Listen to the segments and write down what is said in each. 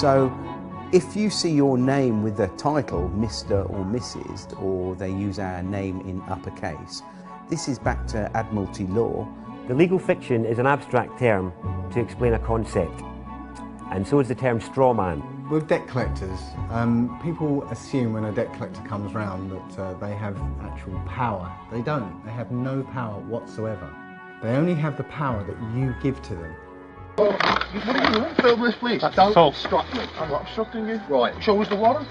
So if you see your name with the title Mr. or Mrs., or they use our name in uppercase, this is back to Admiralty law. The legal fiction is an abstract term to explain a concept, and so is the term straw man. With debt collectors, people assume when a debt collector comes round that they have actual power. They don't. They have no power whatsoever. They only have the power that you give to them. What are you doing? Film this, please. Don't obstruct me. I'm not obstructing you. Right. Show us the warrant.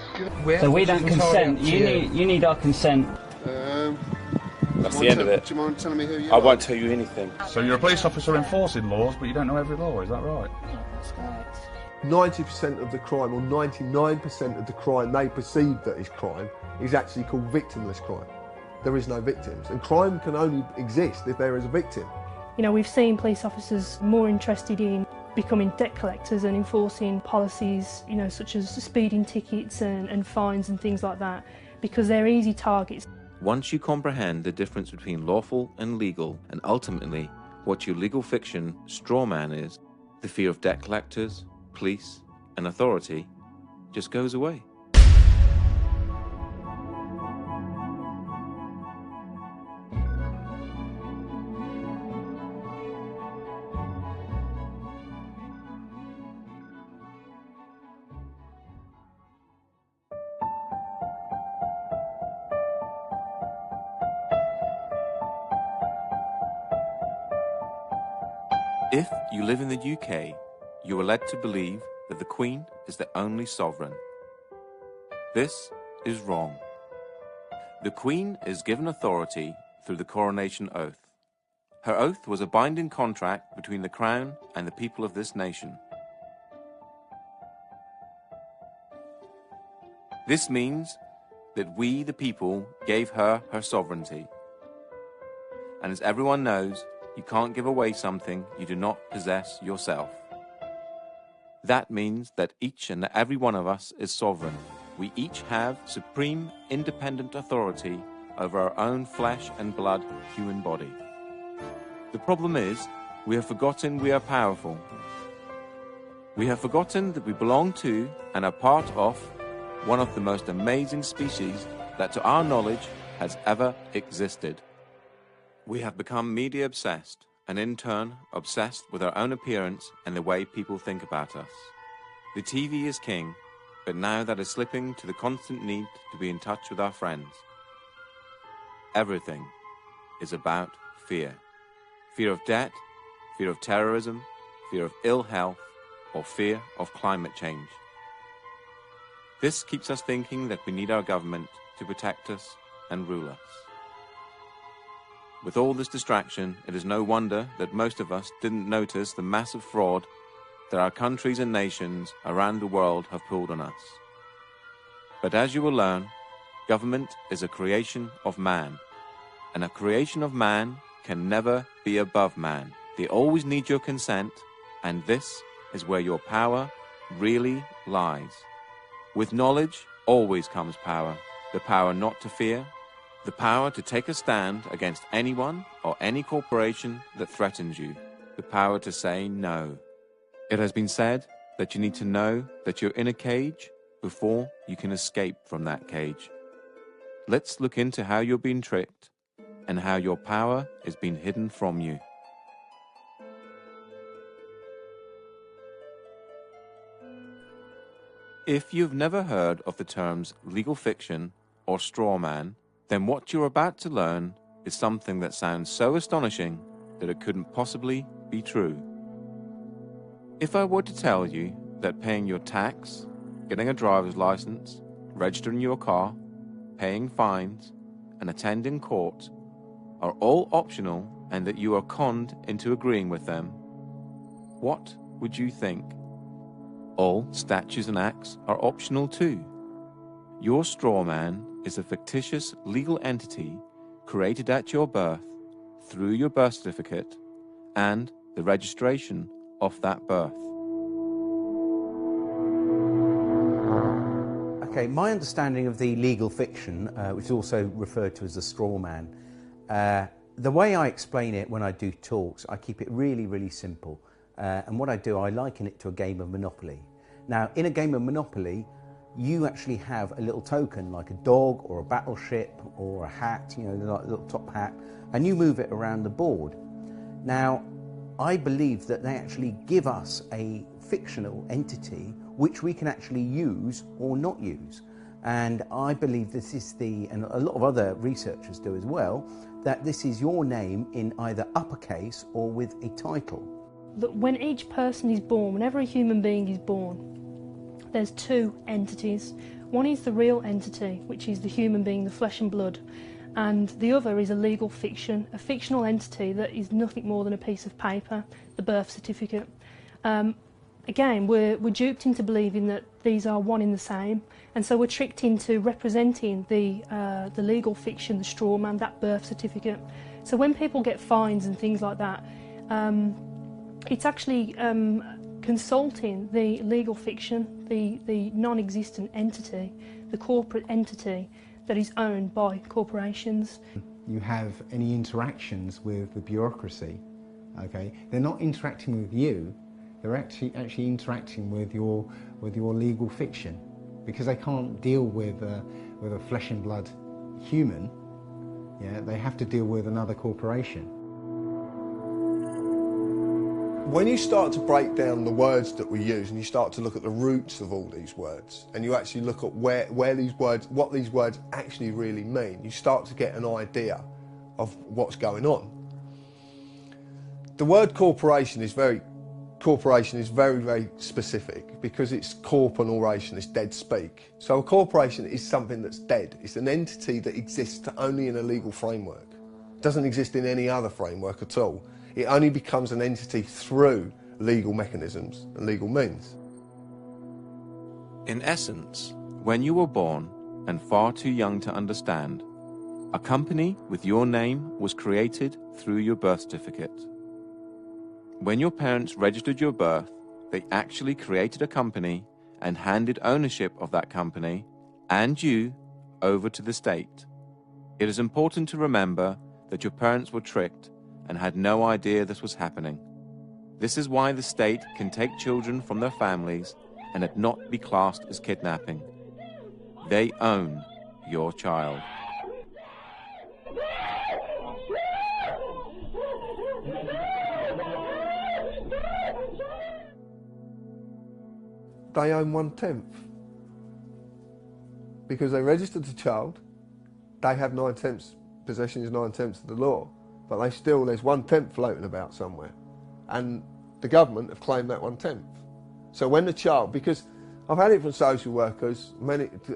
So we don't consent. You need our consent. That's the end of it. Do you mind telling me who you I are? won't tell you anything. So you're a police officer enforcing laws, but you don't know every law, is that right? That's correct. 90% of the crime, or 99% of the crime they perceive that is crime, is actually called victimless crime. There is no victims, and crime can only exist if there is a victim. You know, we've seen police officers more interested in becoming debt collectors and enforcing policies, you know, such as speeding tickets and fines and things like that, because they're easy targets. Once you comprehend the difference between lawful and legal, and ultimately what your legal fiction straw man is, the fear of debt collectors, police and authority just goes away. If you live in the UK, you are led to believe that the Queen is the only sovereign. This is wrong. The Queen is given authority through the coronation oath. Her oath was a binding contract between the Crown and the people of this nation. This means that we, the people, gave her her sovereignty. And as everyone knows, you can't give away something you do not possess yourself. That means that each and every one of us is sovereign. We each have supreme independent authority over our own flesh and blood human body. The problem is, we have forgotten we are powerful. We have forgotten that we belong to and are part of one of the most amazing species that to our knowledge has ever existed. We have become media obsessed, and in turn obsessed with our own appearance and the way people think about us. The TV is king, but now that is slipping to the constant need to be in touch with our friends. Everything is about fear. Fear of debt, fear of terrorism, fear of ill health, or fear of climate change. This keeps us thinking that we need our government to protect us and rule us. With all this distraction, it is no wonder that most of us didn't notice the massive fraud that our countries and nations around the world have pulled on us. But as you will learn, government is a creation of man, and a creation of man can never be above man. They always need your consent, and this is where your power really lies. With knowledge always comes power, the power not to fear, the power to take a stand against anyone or any corporation that threatens you, the power to say no. It has been said that you need to know that you're in a cage before you can escape from that cage. Let's look into how you're being tricked and how your power is being hidden from you. If you've never heard of the terms legal fiction or straw man, then what you're about to learn is something that sounds so astonishing that it couldn't possibly be true. If I were to tell you that paying your tax, getting a driver's license, registering your car, paying fines, and attending court are all optional and that you are conned into agreeing with them, what would you think? All statutes and acts are optional too. Your straw man is a fictitious legal entity created at your birth through your birth certificate and the registration of that birth. Okay, my understanding of the legal fiction, which is also referred to as the straw man, the way I explain it when I do talks, I keep it really, really simple. And what I do, I liken it to a game of Monopoly. Now, in a game of Monopoly, you actually have a little token like a dog or a battleship or a hat, you know, like a little top hat, and you move it around the board. Now, I believe that they actually give us a fictional entity which we can actually use or not use. And I believe this is and a lot of other researchers do as well, that this is your name in either uppercase or with a title. That when each person is born, whenever a human being is born, there's two entities. One is the real entity, which is the human being, the flesh and blood, and the other is a legal fiction, a fictional entity that is nothing more than a piece of paper, the birth certificate. Again, we're duped into believing that these are one in the same, and so we're tricked into representing the legal fiction, the straw man, that birth certificate. So when people get fines and things like that, it's actually consulting the legal fiction, the non-existent entity, the corporate entity that is owned by corporations. You have any interactions with the bureaucracy, okay? They're not interacting with you, they're actually interacting with your legal fiction, because they can't deal with a flesh and blood human. Yeah, they have to deal with another corporation. When you start to break down the words that we use and you start to look at the roots of all these words, and you actually look at where these words, what these words actually really mean, you start to get an idea of what's going on. The word corporation is very, very specific, because it's corp and oration, it's dead speak. So a corporation is something that's dead. It's an entity that exists only in a legal framework. It doesn't exist in any other framework at all. It only becomes an entity through legal mechanisms and legal means. In essence, when you were born and far too young to understand, a company with your name was created through your birth certificate. When your parents registered your birth, they actually created a company and handed ownership of that company and you over to the state. It is important to remember that your parents were tricked and had no idea this was happening. This is why the state can take children from their families and it not be classed as kidnapping. They own your child. They own 1/10. Because they registered the child, they have 9/10. Possession is 9/10 of the law. But there's 1/10 floating about somewhere. And the government have claimed that 1/10. So when the child, because I've had it from social workers,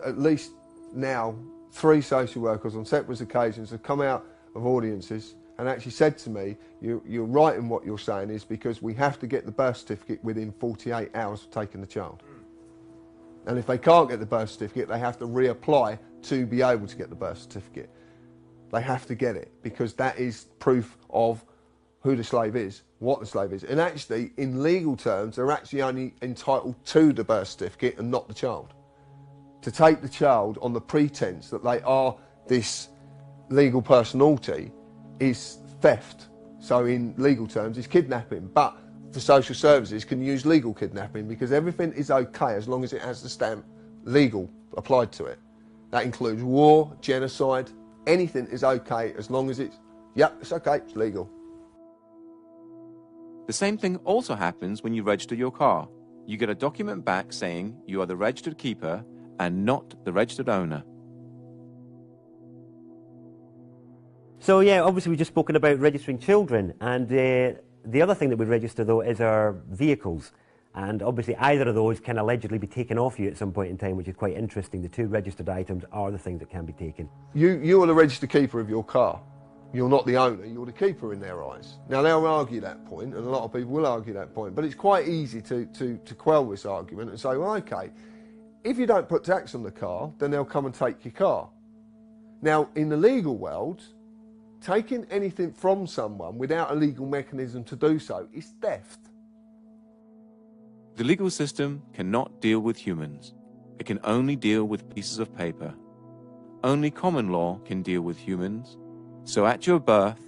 at least now, 3 social workers on separate occasions have come out of audiences and actually said to me, you're right in what you're saying, is because we have to get the birth certificate within 48 hours of taking the child. And if they can't get the birth certificate, they have to reapply to be able to get the birth certificate. They have to get it, because that is proof of who the slave is, what the slave is. And actually, in legal terms, they're actually only entitled to the birth certificate and not the child. To take the child on the pretense that they are this legal personality is theft. So in legal terms, it's kidnapping. But the social services can use legal kidnapping, because everything is okay as long as it has the stamp legal applied to it. That includes war, genocide. Anything is okay as long as it's okay, it's legal. The same thing also happens when you register your car. You get a document back saying you are the registered keeper and not the registered owner. So yeah, obviously we've just spoken about registering children, and the other thing that we register though is our vehicles. And obviously either of those can allegedly be taken off you at some point in time, which is quite interesting. The 2 registered items are the things that can be taken. You are the registered keeper of your car. You're not the owner, you're the keeper in their eyes. Now they'll argue that point, and a lot of people will argue that point, but it's quite easy to quell this argument and say, well, okay, if you don't put tax on the car, then they'll come and take your car. Now, in the legal world, taking anything from someone without a legal mechanism to do so is theft. The legal system cannot deal with humans. It can only deal with pieces of paper. Only common law can deal with humans. So at your birth,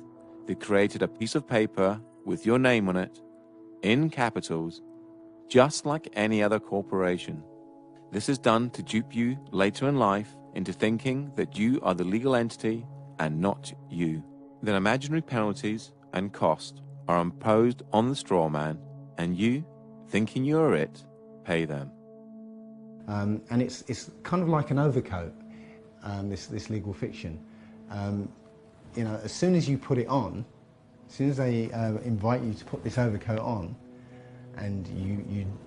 they created a piece of paper with your name on it, in capitals, just like any other corporation. This is done to dupe you later in life into thinking that you are the legal entity and not you. Then imaginary penalties and cost are imposed on the straw man, and you, thinking you are it, pay them. And it's kind of like an overcoat, this legal fiction. You know, as soon as you put it on, as soon as they invite you to put this overcoat on, and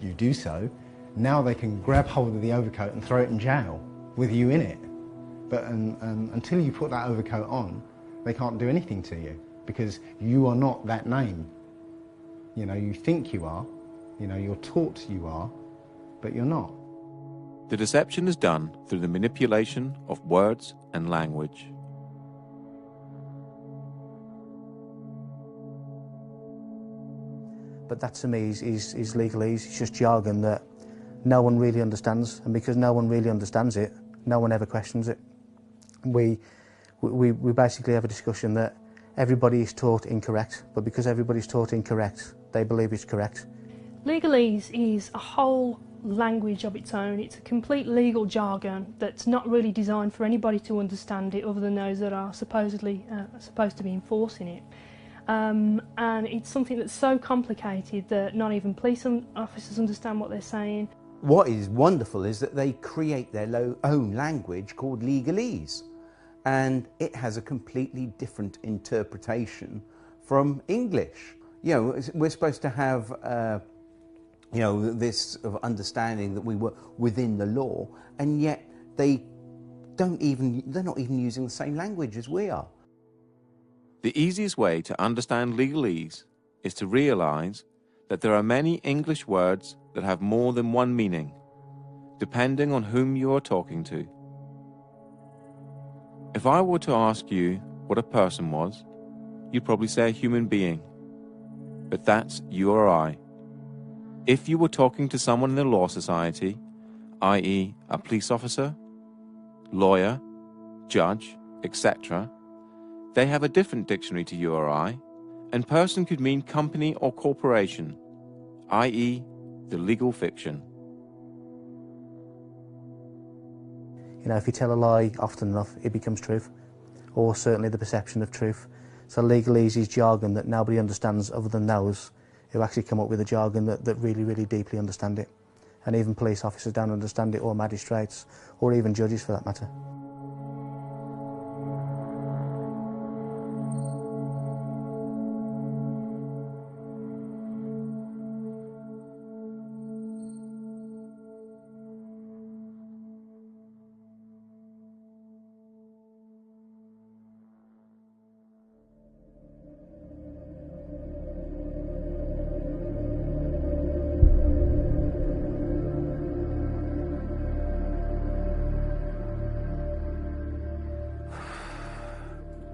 you do so, now they can grab hold of the overcoat and throw it in jail with you in it. But until you put that overcoat on, they can't do anything to you, because you are not that name. You know, you think you are, you know, you're taught you are, but you're not. The deception is done through the manipulation of words and language. But that to me is legalese. It's just jargon that no one really understands, and because no one really understands it, no one ever questions it. We basically have a discussion that everybody is taught incorrect, but because everybody's taught incorrect, they believe it's correct. Legalese is a whole language of its own. It's a complete legal jargon that's not really designed for anybody to understand it other than those that are supposedly supposed to be enforcing it. And it's something that's so complicated that not even police officers understand what they're saying. What is wonderful is that they create their own language called legalese, and it has a completely different interpretation from English. You know, we're supposed to have you know, this sort of understanding that we were within the law, and yet they're not even using the same language as we are. The easiest way to understand legalese is to realize that there are many English words that have more than one meaning, depending on whom you are talking to. If I were to ask you what a person was, you'd probably say a human being, but that's you or I. If you were talking to someone in the law society, i.e. a police officer, lawyer, judge, etc., they have a different dictionary to you or I, and person could mean company or corporation, i.e. the legal fiction. You know, if you tell a lie often enough, it becomes truth, or certainly the perception of truth. So legalese is jargon that nobody understands other than those who actually come up with a jargon that really, really deeply understand it. And even police officers don't understand it, or magistrates, or even judges for that matter.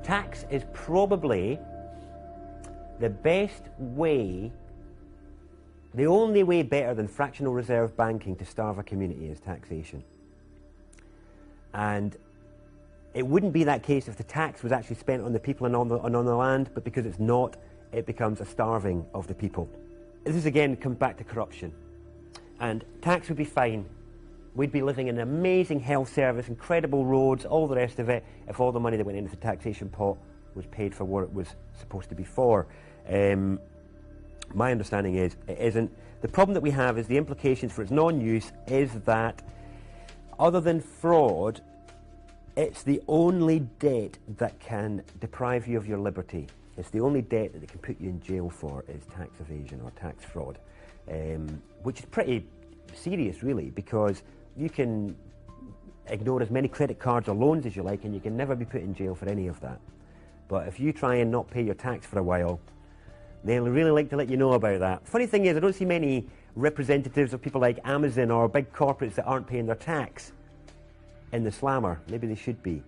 Tax is probably the best way, the only way better than fractional reserve banking to starve a community is taxation. And it wouldn't be that case if the tax was actually spent on the people and on the land, but because it's not, it becomes a starving of the people. This is again comes back to corruption. And tax would be fine. We'd be living in an amazing health service, incredible roads, all the rest of it, if all the money that went into the taxation pot was paid for what it was supposed to be for. My understanding is it isn't. The problem that we have is the implications for its non-use is that, other than fraud, it's the only debt that can deprive you of your liberty. It's the only debt that they can put you in jail for is tax evasion or tax fraud, which is pretty serious, really, because you can ignore as many credit cards or loans as you like, and you can never be put in jail for any of that. But if you try and not pay your tax for a while, they'll really like to let you know about that. Funny thing is, I don't see many representatives of people like Amazon or big corporates that aren't paying their tax in the slammer. Maybe they should be.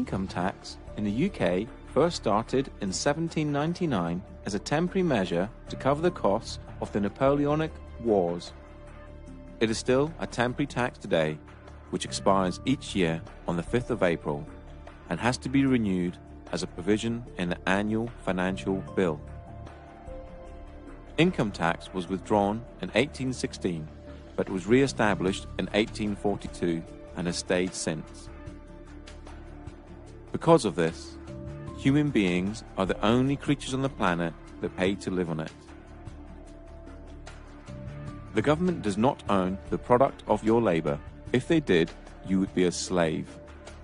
Income tax in the UK first started in 1799 as a temporary measure to cover the costs of the Napoleonic Wars. It is still a temporary tax today, which expires each year on the 5th of April and has to be renewed as a provision in the annual financial bill. Income tax was withdrawn in 1816, but was re-established in 1842 and has stayed since. Because of this, human beings are the only creatures on the planet that pay to live on it. The government does not own the product of your labor. If they did, you would be a slave.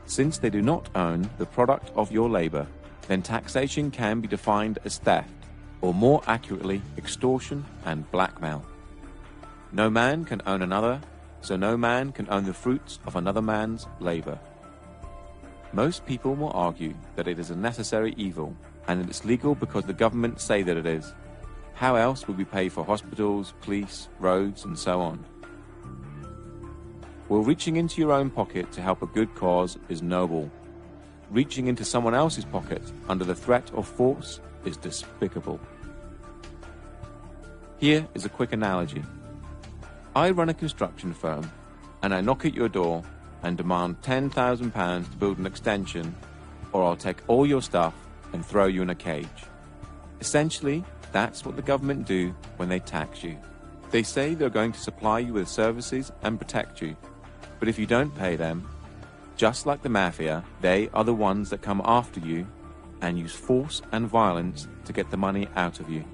Since they do not own the product of your labor, then taxation can be defined as theft, or more accurately, extortion and blackmail. No man can own another, so no man can own the fruits of another man's labor. Most people will argue that it is a necessary evil, and that it's legal because the government say that it is. How else would we pay for hospitals, police, roads, and so on? Well, reaching into your own pocket to help a good cause is noble. Reaching into someone else's pocket under the threat of force is despicable. Here is a quick analogy. I run a construction firm, and I knock at your door and demand £10,000 to build an extension, or I'll take all your stuff and throw you in a cage. Essentially, that's what the government do when they tax you. They say they're going to supply you with services and protect you, but if you don't pay them, just like the mafia, they are the ones that come after you and use force and violence to get the money out of you.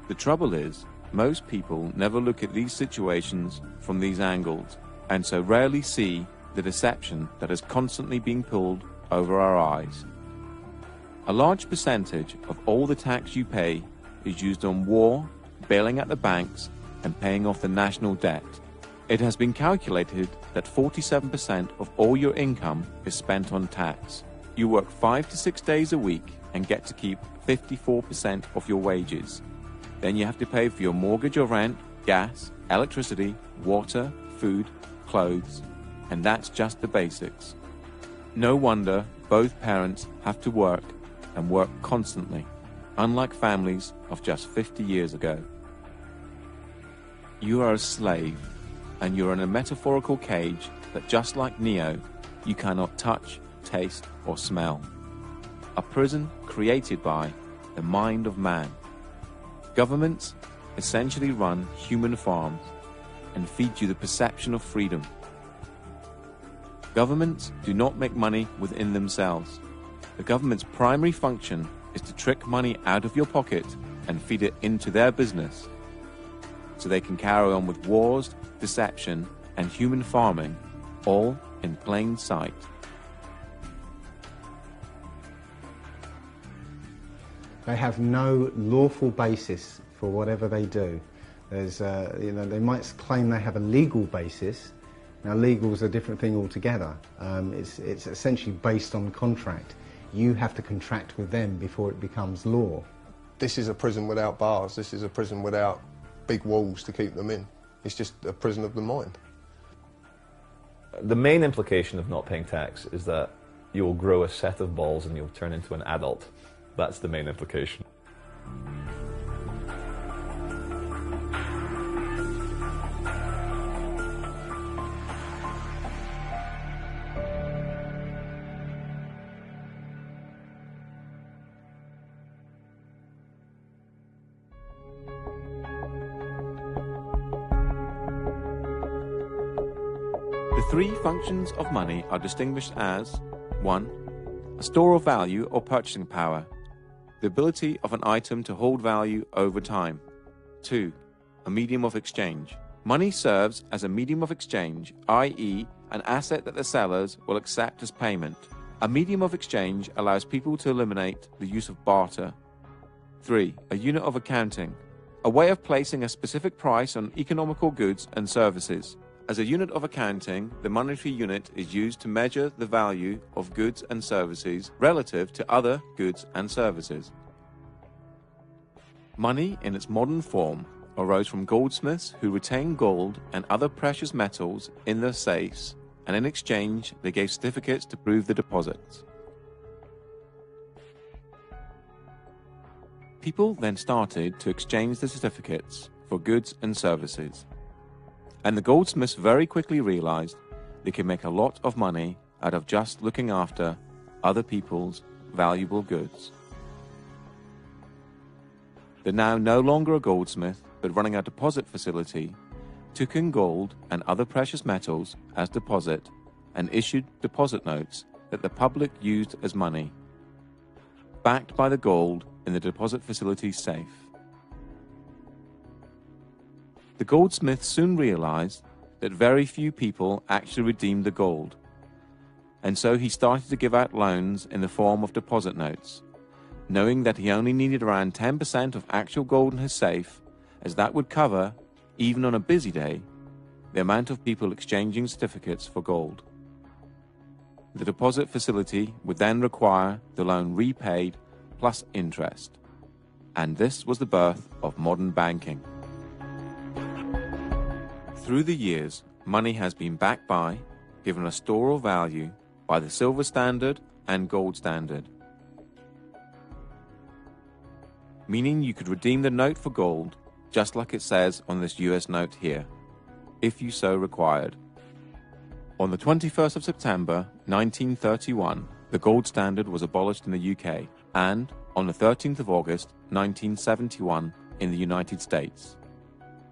The trouble is, most people never look at these situations from these angles, and so rarely see the deception that is constantly being pulled over our eyes. A large percentage of all the tax you pay is used on war, bailing out the banks, and paying off the national debt. It has been calculated that 47% of all your income is spent on tax. You work 5 to 6 days a week and get to keep 54% of your wages. Then you have to pay for your mortgage or rent, gas, electricity, water, food, clothes, and that's just the basics. No wonder both parents have to work and work constantly, unlike families of just 50 years ago. You are a slave, and you're in a metaphorical cage that, just like Neo, you cannot touch, taste, or smell. A prison created by the mind of man. Governments essentially run human farms and feed you the perception of freedom. Governments do not make money within themselves. The government's primary function is to trick money out of your pocket and feed it into their business, so they can carry on with wars, deception, and human farming, all in plain sight. They have no lawful basis for whatever they do. There's, they might claim they have a legal basis. Now, legal is a different thing altogether. It's essentially based on contract. You have to contract with them before it becomes law. This is a prison without bars. This is a prison without big walls to keep them in. It's just a prison of the mind. The main implication of not paying tax is that you will grow a set of balls and you'll turn into an adult. That's the main implication. The three functions of money are distinguished as 1. A store of value or purchasing power, the ability of an item to hold value over time. 2. A medium of exchange. Money serves as a medium of exchange, i.e. an asset that the sellers will accept as payment. A medium of exchange allows people to eliminate the use of barter. 3. A unit of accounting, a way of placing a specific price on economical goods and services. As a unit of accounting, the monetary unit is used to measure the value of goods and services relative to other goods and services. Money in its modern form arose from goldsmiths who retained gold and other precious metals in their safes and in exchange they gave certificates to prove the deposits. People then started to exchange the certificates for goods and services, and the goldsmiths very quickly realized they could make a lot of money out of just looking after other people's valuable goods. They're now no longer a goldsmith, but running a deposit facility, took in gold and other precious metals as deposit and issued deposit notes that the public used as money, backed by the gold in the deposit facility's safe. The goldsmith soon realized that very few people actually redeemed the gold, and so he started to give out loans in the form of deposit notes, knowing that he only needed around 10% of actual gold in his safe, as that would cover, even on a busy day, the amount of people exchanging certificates for gold. The deposit facility would then require the loan repaid plus interest, and this was the birth of modern banking. Through the years, money has been backed by, given a store of value, by the silver standard and gold standard, meaning you could redeem the note for gold, just like it says on this US note here, if you so required. On the 21st of September 1931, the gold standard was abolished in the UK, and on the 13th of August 1971 in the United States.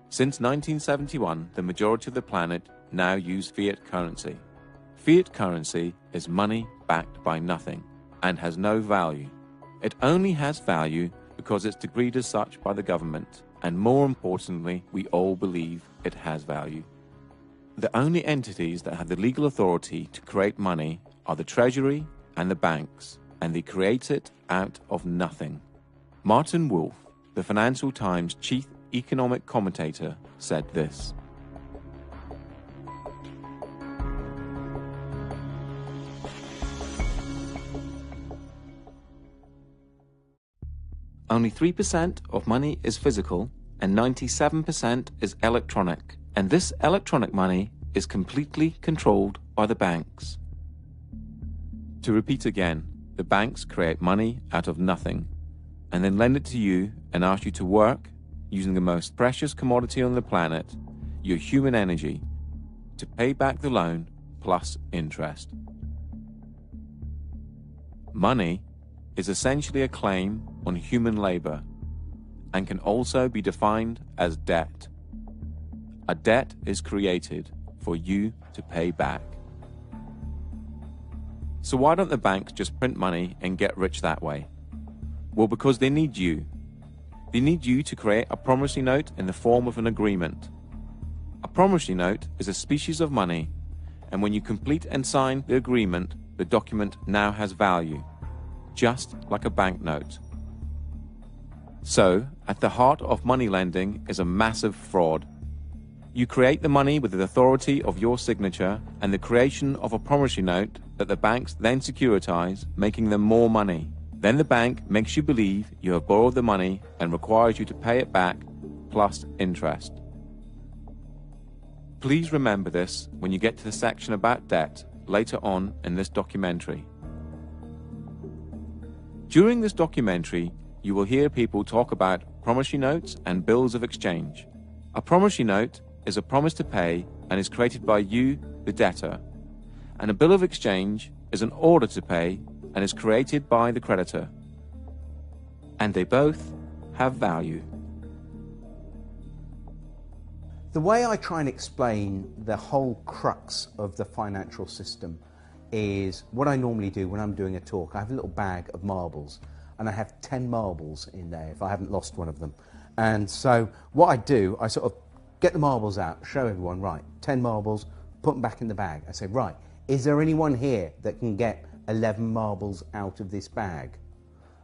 Since 1971, the majority of the planet now use fiat currency. Fiat currency is money backed by nothing and has no value. It only has value because it's decreed as such by the government, and more importantly, we all believe it has value. The only entities that have the legal authority to create money are the Treasury and the banks, and they create it out of nothing. Martin Wolf, the Financial Times chief economic commentator, said this: only 3% of money is physical and 97% is electronic, and this electronic money is completely controlled by the banks. To repeat again, the banks create money out of nothing and then lend it to you and ask you to work using the most precious commodity on the planet, your human energy, to pay back the loan plus interest. Money is essentially a claim on human labor and can also be defined as debt. A debt is created for you to pay back. So why don't the banks just print money and get rich that way? Well, because they need you. They need you to create a promissory note in the form of an agreement. A promissory note is a species of money, and when you complete and sign the agreement, the document now has value, just like a banknote. So, at the heart of money lending is a massive fraud. You create the money with the authority of your signature and the creation of a promissory note that the banks then securitize, making them more money. Then the bank makes you believe you have borrowed the money and requires you to pay it back plus interest. Please remember this when you get to the section about debt later on in this documentary. During this documentary, you will hear people talk about promissory notes and bills of exchange. A promissory note is a promise to pay and is created by you, the debtor, and a bill of exchange is an order to pay and is created by the creditor. And they both have value. The way I try and explain the whole crux of the financial system is what I normally do when I'm doing a talk. I have a little bag of marbles and I have 10 marbles in there if I haven't lost one of them. And so what I do, I sort of get the marbles out, show everyone, right, 10 marbles, put them back in the bag. I say, right, is there anyone here that can get 11 marbles out of this bag?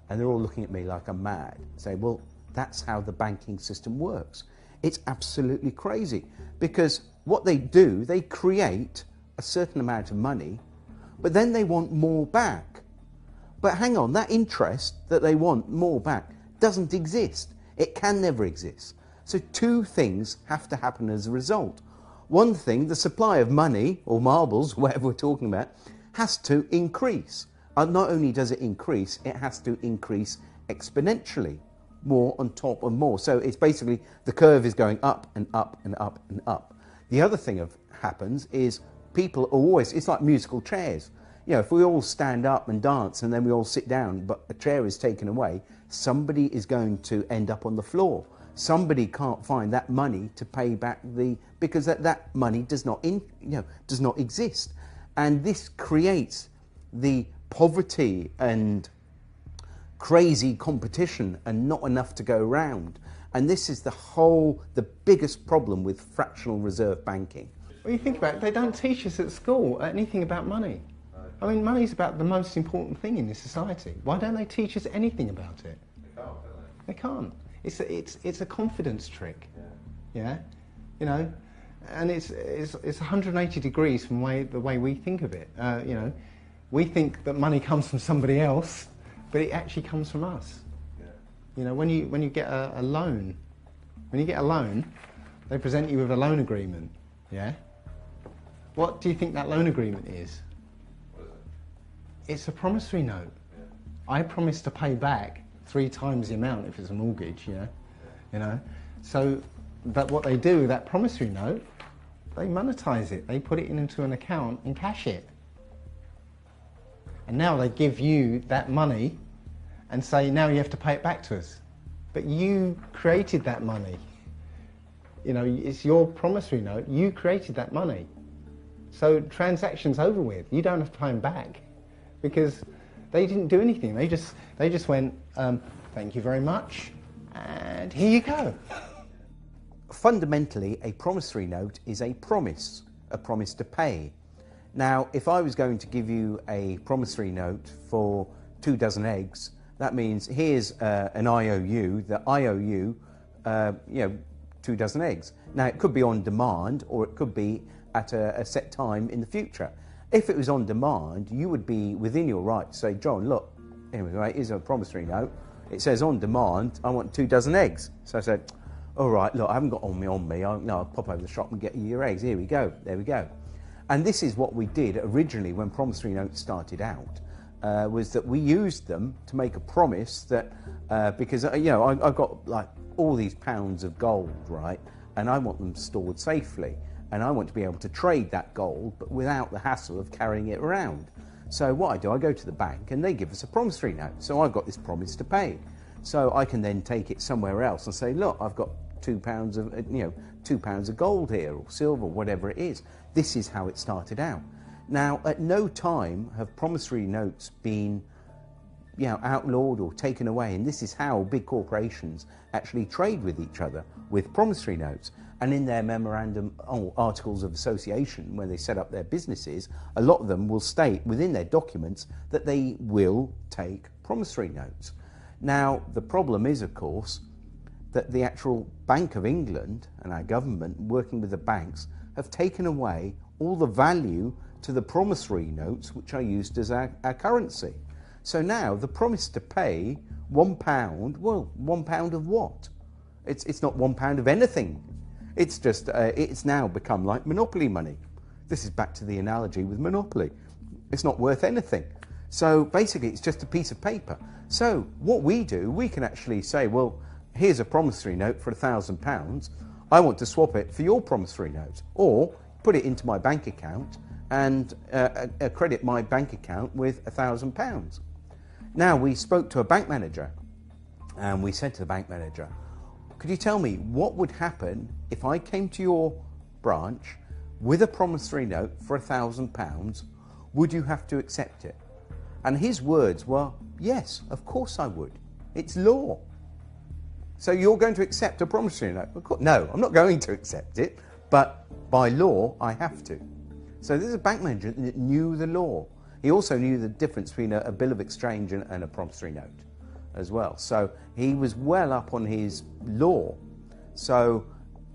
And they're all looking at me like I'm mad. I say, well, that's how the banking system works. It's absolutely crazy because what they do, they create a certain amount of money, but then they want more back. But hang on, that interest that they want more back doesn't exist. It can never exist. So two things have to happen as a result. one thing, the supply of money, or marbles, whatever we're talking about, has to increase. And not only does it increase, it has to increase exponentially, more on top of more. So it's basically, the curve is going up and up and up and up. The other thing that happens is people are always, it's like musical chairs. You know, if we all stand up and dance and then we all sit down, but a chair is taken away, somebody is going to end up on the floor. Somebody can't find that money to pay back because that money does not does not exist. And this creates the poverty and crazy competition and not enough to go around. And this is the biggest problem with fractional reserve banking. Well, you think about it, they don't teach us at school anything about money. I mean, money's about the most important thing in this society. Why don't they teach us anything about it? They can't. It's a confidence trick. Yeah? You know, and it's 180 degrees from the way we think of it. You know, we think that money comes from somebody else, but it actually comes from us. You know, when you get a loan, they present you with a loan agreement. Yeah? What do you think that loan agreement is? It's a promissory note. I promise to pay back 3 times the amount if it's a mortgage, you know. So that what they do with that promissory note, they monetize it. They put it into an account and cash it. And now they give you that money and say, now you have to pay it back to us. But you created that money. You know, it's your promissory note. You created that money. So transaction's over with. You don't have to pay them back because they didn't do anything. They just went, thank you very much, and here you go. Fundamentally, a promissory note is a promise to pay. Now, if I was going to give you a promissory note for 2 dozen eggs, that means here's an IOU, the IOU, 2 dozen eggs. Now, it could be on demand, or it could be at a set time in the future. If it was on demand, you would be within your right to say, John, look, anyway, here's a promissory note. It says on demand, I want 2 dozen eggs. So I said, all right, look, I haven't got on me. I'll pop over the shop and get you your eggs. Here we go. There we go. And this is what we did originally when promissory notes started out, was that we used them to make a promise that, because, I've got like all these pounds of gold, right? And I want them stored safely. And I want to be able to trade that gold, but without the hassle of carrying it around. So what I do, I go to the bank and they give us a promissory note. So I've got this promise to pay. So I can then take it somewhere else and say, look, I've got £2 of, 2 pounds of gold here, or silver, whatever it is. This is how it started out. Now, at no time have promissory notes been, outlawed or taken away. And this is how big corporations actually trade with each other, with promissory notes. And in their memorandum articles of association, when they set up their businesses, a lot of them will state within their documents that they will take promissory notes. Now, the problem is, of course, that the actual Bank of England and our government, working with the banks, have taken away all the value to the promissory notes, which are used as our currency. So now the promise to pay £1, well, £1 of what? It's not £1 of anything. It's just, it's now become like monopoly money. This is back to the analogy with monopoly. It's not worth anything. So basically it's just a piece of paper. So what we do, we can actually say, well, here's a promissory note for £1,000. I want to swap it for your promissory note, or put it into my bank account and credit my bank account with £1,000. Now, we spoke to a bank manager and we said to the bank manager, could you tell me what would happen if I came to your branch with a promissory note for £1,000? Would you have to accept it? And his words were, yes, of course I would. It's law. So you're going to accept a promissory note? Of course, no, I'm not going to accept it, but by law, I have to. So this is a bank manager that knew the law. He also knew the difference between a bill of exchange and a promissory note as well. So he was well up on his law. So,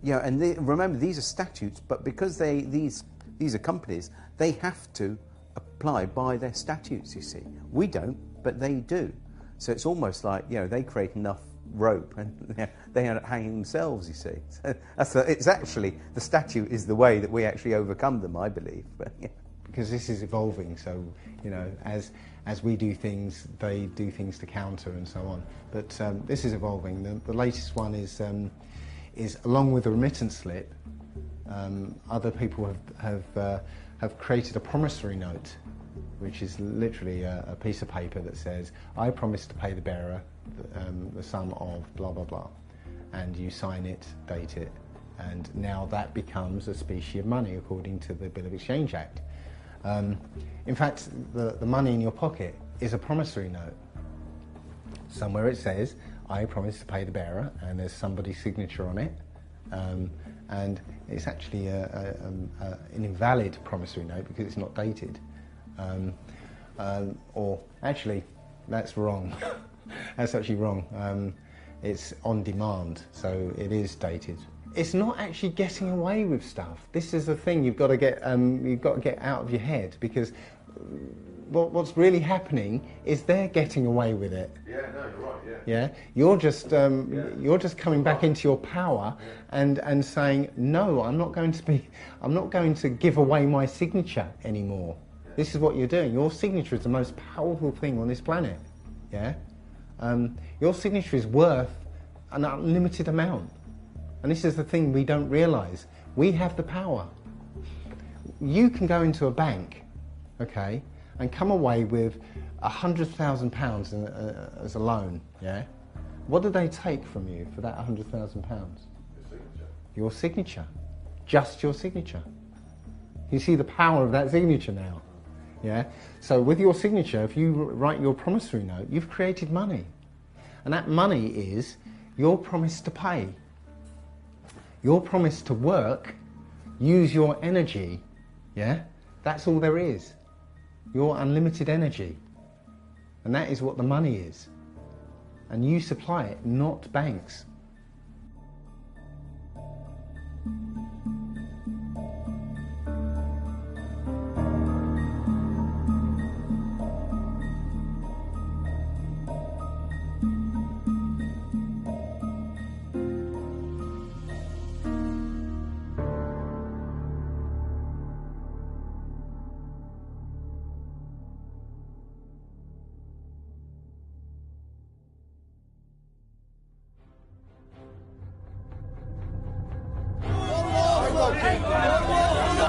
and remember, these are statutes, but because these are companies, they have to apply by their statutes, you see. We don't, but they do. So it's almost like, they create enough rope, and they end up hanging themselves, you see. So it's actually, the statute is the way that we actually overcome them, I believe. But, yeah. Because this is evolving, so, you know, as we do things, they do things to counter and so on. But this is evolving. The latest one is along with the remittance slip, other people have created a promissory note, which is literally a piece of paper that says, I promise to pay the bearer the sum of blah, blah, blah. And you sign it, date it, and now that becomes a specie of money according to the Bill of Exchange Act. In fact, the money in your pocket is a promissory note. Somewhere it says, I promise to pay the bearer, and there's somebody's signature on it. And it's actually an invalid promissory note because it's not dated. Or actually, that's wrong. That's actually wrong. It's on demand, so it is dated. It's not actually getting away with stuff. This is the thing you've got to get out of your head, because what's really happening is they're getting away with it. Yeah, no, you're right. Yeah. Yeah, you're just coming back into your power and saying, no, I'm not going to give away my signature anymore. This is what you're doing. Your signature is the most powerful thing on this planet. Yeah, your signature is worth an unlimited amount. And this is the thing we don't realise. We have the power. You can go into a bank, okay, and come away with £100,000 as a loan, yeah? What do they take from you for that £100,000? Your signature. Your signature. Just your signature. You see the power of that signature now, yeah? So with your signature, if you write your promissory note, you've created money. And that money is your promise to pay. Your promise to work, use your energy, yeah? That's all there is. Your unlimited energy. And that is what the money is. And you supply it, not banks.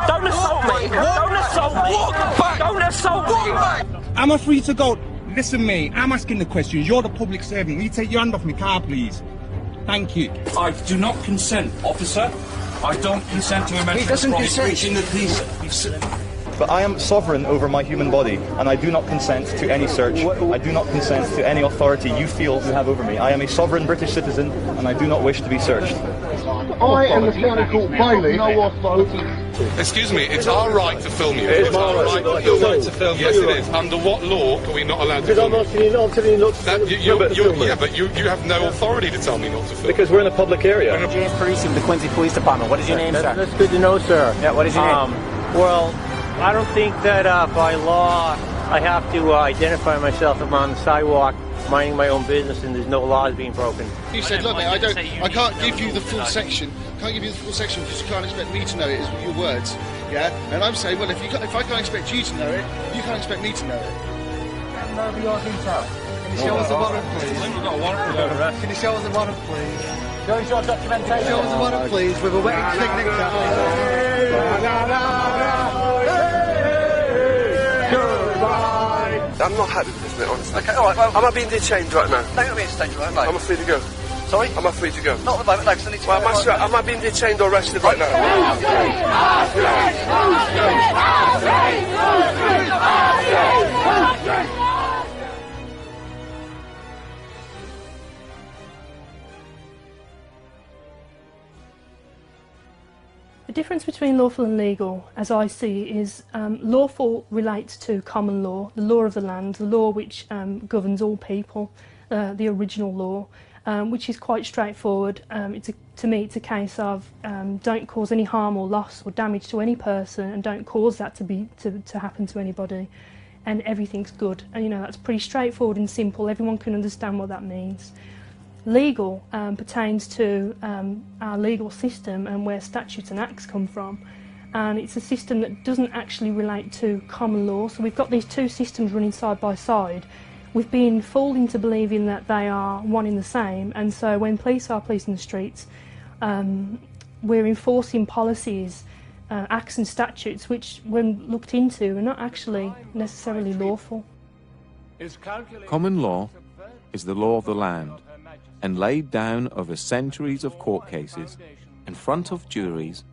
Don't assault me! Don't assault me! Don't assault me! Am I free to go? Listen, mate, I'm asking the questions. You're the public servant. Will you take your hand off my car, please? Thank you. I do not consent, officer. I don't consent to a mention of breaching the peace. But I am sovereign over my human body, and I do not consent to any search. I do not consent to any authority you feel you have over me. I am a sovereign British citizen, and I do not wish to be searched. I am the county court bailiff. No authority. Excuse me, it's our right to film you. It's our right to film you. Yes, it is. Under what law are we not allowed to film you? I'm telling you not to film. Yeah, but you have no authority to tell me not to film. Because we're in a public area. James Parisi with the Quincy Police Department. What is your name, sir? That's good to know, sir. Yeah, what is your name? Well, I don't think that by law I have to identify myself. I'm on the sidewalk minding my own business and there's no laws being broken. You said, look, mate, I can't give you the full section. Can't give you the full section because you can't expect me to know it, is your words. Yeah? And I'm saying, well, if I can't expect you to know it, you can't expect me to know it. Can you show us the warrant, please? We've got a warrant for arrest. Can you show us the warrant, please? Show us your documentation. Show us the warrant, please, with a wet I'm not happy with this, mate, honestly. Okay, alright, well... Am I being detained right now? No, you're not being detained right now. Am I free to go? Sorry? Am I free to go? Not at the moment, no, because I need to... Well, am I being detained or arrested right now? The difference between lawful and legal, as I see, is lawful relates to common law, the law of the land, the law which governs all people, the original law, which is quite straightforward. To me, it's a case of don't cause any harm or loss or damage to any person, and don't cause that to happen to anybody, and everything's good. And you know, that's pretty straightforward and simple. Everyone can understand what that means. Legal pertains to our legal system and where statutes and acts come from, and it's a system that doesn't actually relate to common law. So we've got these two systems running side by side. We've been fooled into believing that they are one and the same, and so when police are policing the streets, we're enforcing policies, acts and statutes which, when looked into, are not actually necessarily lawful. Common law is the law of the land, and laid down over centuries of court cases in front of juries,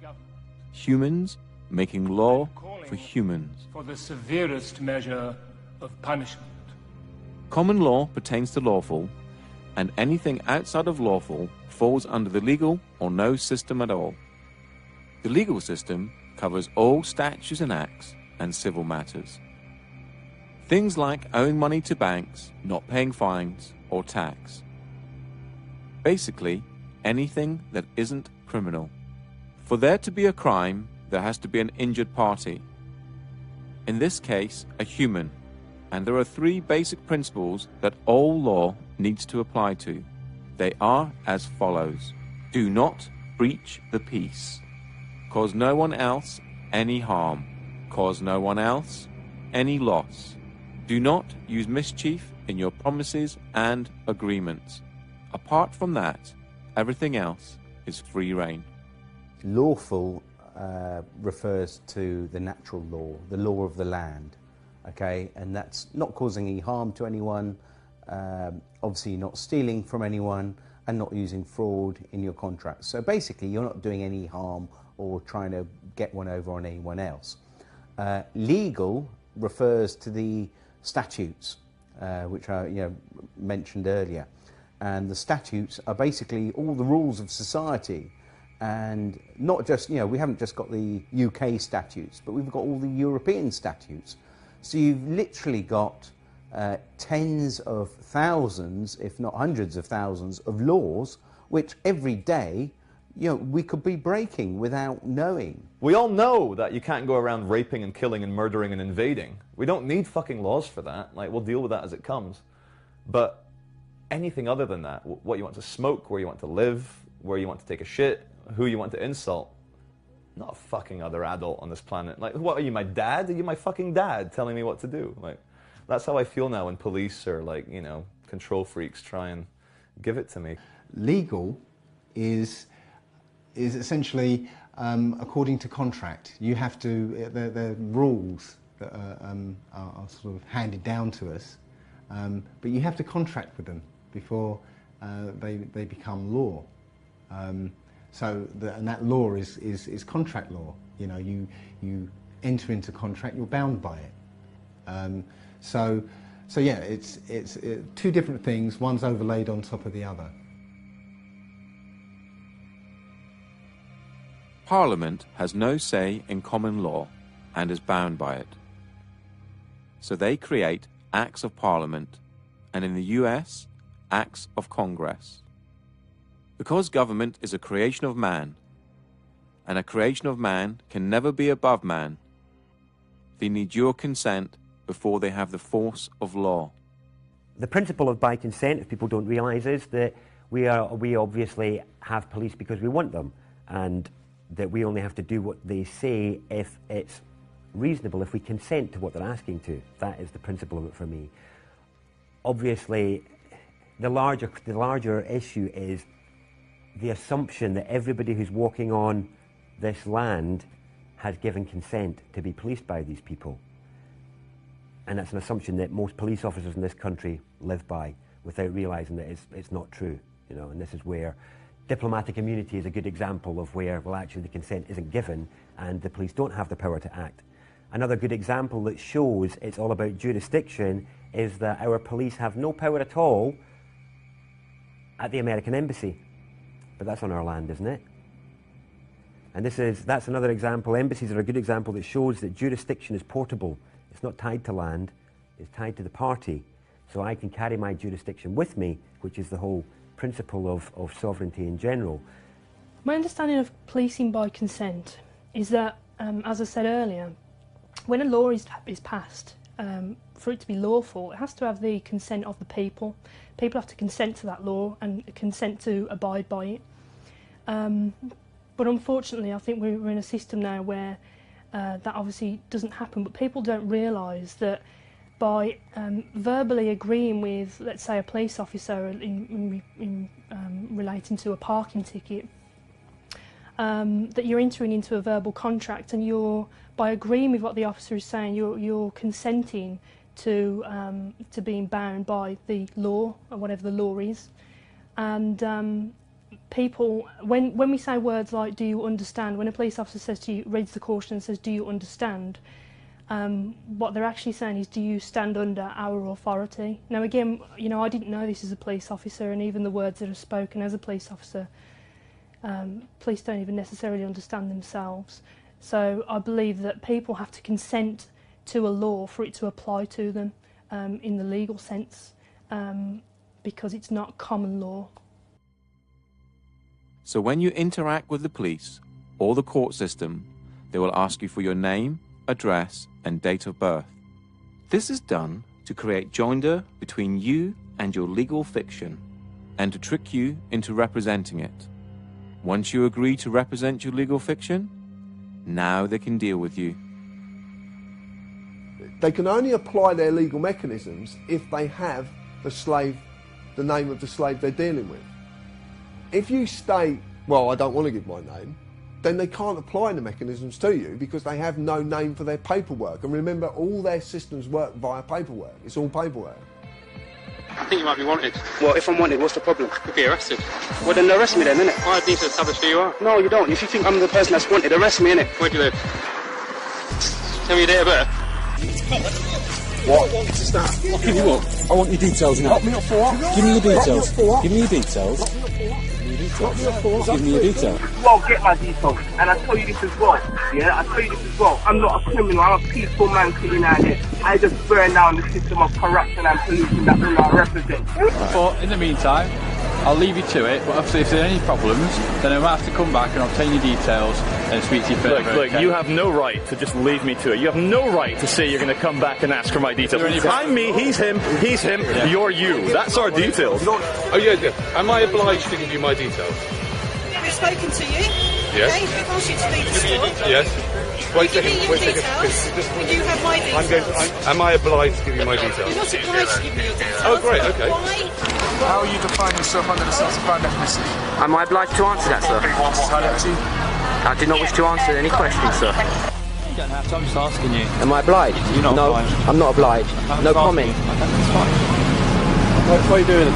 humans making law for humans. For the severest measure of punishment. Common law pertains to lawful, and anything outside of lawful falls under the legal or no system at all. The legal system covers all statutes and acts and civil matters. Things like owing money to banks, not paying fines or tax. Basically, anything that isn't criminal. For there to be a crime, there has to be an injured party. In this case, a human. And there are three basic principles that all law needs to apply to. They are as follows. Do not breach the peace. Cause no one else any harm. Cause no one else any loss. Do not use mischief in your promises and agreements. Apart from that, everything else is free rein. Lawful refers to the natural law, the law of the land. Okay, and that's not causing any harm to anyone, obviously not stealing from anyone, and not using fraud in your contracts. So basically, you're not doing any harm or trying to get one over on anyone else. Legal refers to the statutes, which I mentioned earlier, and the statutes are basically all the rules of society. And not just, we haven't just got the UK statutes, but we've got all the European statutes. So you've literally got tens of thousands, if not hundreds of thousands, of laws, which every day, we could be breaking without knowing. We all know that you can't go around raping and killing and murdering and invading. We don't need fucking laws for that. Like, we'll deal with that as it comes. But anything other than that, what you want to smoke, where you want to live, where you want to take a shit, who you want to insult, not a fucking other adult on this planet. Like, what are you, my dad? Are you my fucking dad telling me what to do? Like, that's how I feel now when police or, like, control freaks try and give it to me. Legal is essentially according to contract. You have to, the rules that are sort of handed down to us, but you have to contract with them before they become law. And that law is contract law. You enter into contract, you're bound by it. So yeah, it's two different things. One's overlaid on top of the other. Parliament has no say in common law and is bound by it. So they create Acts of Parliament, and in the US, Acts of Congress. Because government is a creation of man, and a creation of man can never be above man, they need your consent before they have the force of law. The principle of by consent, if people don't realise, is that we obviously have police because we want them, and that we only have to do what they say if it's reasonable, if we consent to what they're asking to. That is the principle of it for me. Obviously, the larger issue is the assumption that everybody who's walking on this land has given consent to be policed by these people. And that's an assumption that most police officers in this country live by without realising that it's not true. And this is where diplomatic immunity is a good example of where, well, actually the consent isn't given and the police don't have the power to act. Another good example that shows it's all about jurisdiction is that our police have no power at all at the American embassy. But that's on our land, isn't it? And that's another example. Embassies are a good example that shows that jurisdiction is portable. It's not tied to land, it's tied to the party. So I can carry my jurisdiction with me, which is the whole principle of sovereignty in general. My understanding of policing by consent is that, as I said earlier, when a law is passed for it to be lawful, it has to have the consent of the people. People have to consent to that law and consent to abide by it. But unfortunately, I think we're in a system now where that obviously doesn't happen, but people don't realise that by verbally agreeing with, let's say, a police officer in relating to a parking ticket, that you're entering into a verbal contract, and by agreeing with what the officer is saying, you're consenting to being bound by the law, or whatever the law is. And people, when we say words like "do you understand," when a police officer says to you, reads the caution and says "do you understand," what they're actually saying is, do you stand under our authority? Now again, you know, I didn't know this as a police officer, and even the words that are spoken as a police officer, police don't even necessarily understand themselves. So I believe that people have to consent to a law for it to apply to them in the legal sense, because it's not common law. So when you interact with the police or the court system, they will ask you for your name, address, and date of birth. This is done to create joinder between you and your legal fiction, and to trick you into representing it. Once you agree to represent your legal fiction, now they can deal with you. They can only apply their legal mechanisms if they have the name of the slave they're dealing with. If you state, well, I don't want to give my name, then they can't apply the mechanisms to you because they have no name for their paperwork. And remember, all their systems work via paperwork. It's all paperwork. I think you might be wanted. Well, if I'm wanted, what's the problem? Could be arrested. Well, then arrest me then, innit? I need to establish who you are. No, you don't. If you think I'm the person that's wanted, arrest me, innit? Where do you live? Tell me your date of birth. What? What's that? What do you want? I want your details now. Lock me up for what? Give me your details. Give me your details. Lock me up for what? Lock me up for what? Give me your details. Well, get my details. And I tell you this as well. Yeah, I tell you this as well. I'm not a criminal. I'm a peaceful man sitting out here. I just burn down the system of corruption and pollution that we now represent. But in the meantime, I'll leave you to it, but obviously if there are any problems, then I might have to come back and obtain your details and speak to you further. Look, you have no right to just leave me to it. You have no right to say you're going to come back and ask for my details. I'm me, he's him, yeah. You're you. That's our details. Oh yeah. Am I obliged to give you my details? We've spoken to you. Yes. Okay, we've asked you to leave the store. Yes. Wait a second. You have my details. Am I obliged to give you my details? You're not obliged to give me your details. Oh, great, okay. Why? How are you defining yourself under the self-defined ethnicity? Am I obliged to answer that, sir? I do not wish to answer any questions, sir. You don't have to, I'm just asking you. Am I obliged? You're not no, obliged. I'm not obliged. No comment. That's fine. What are you doing?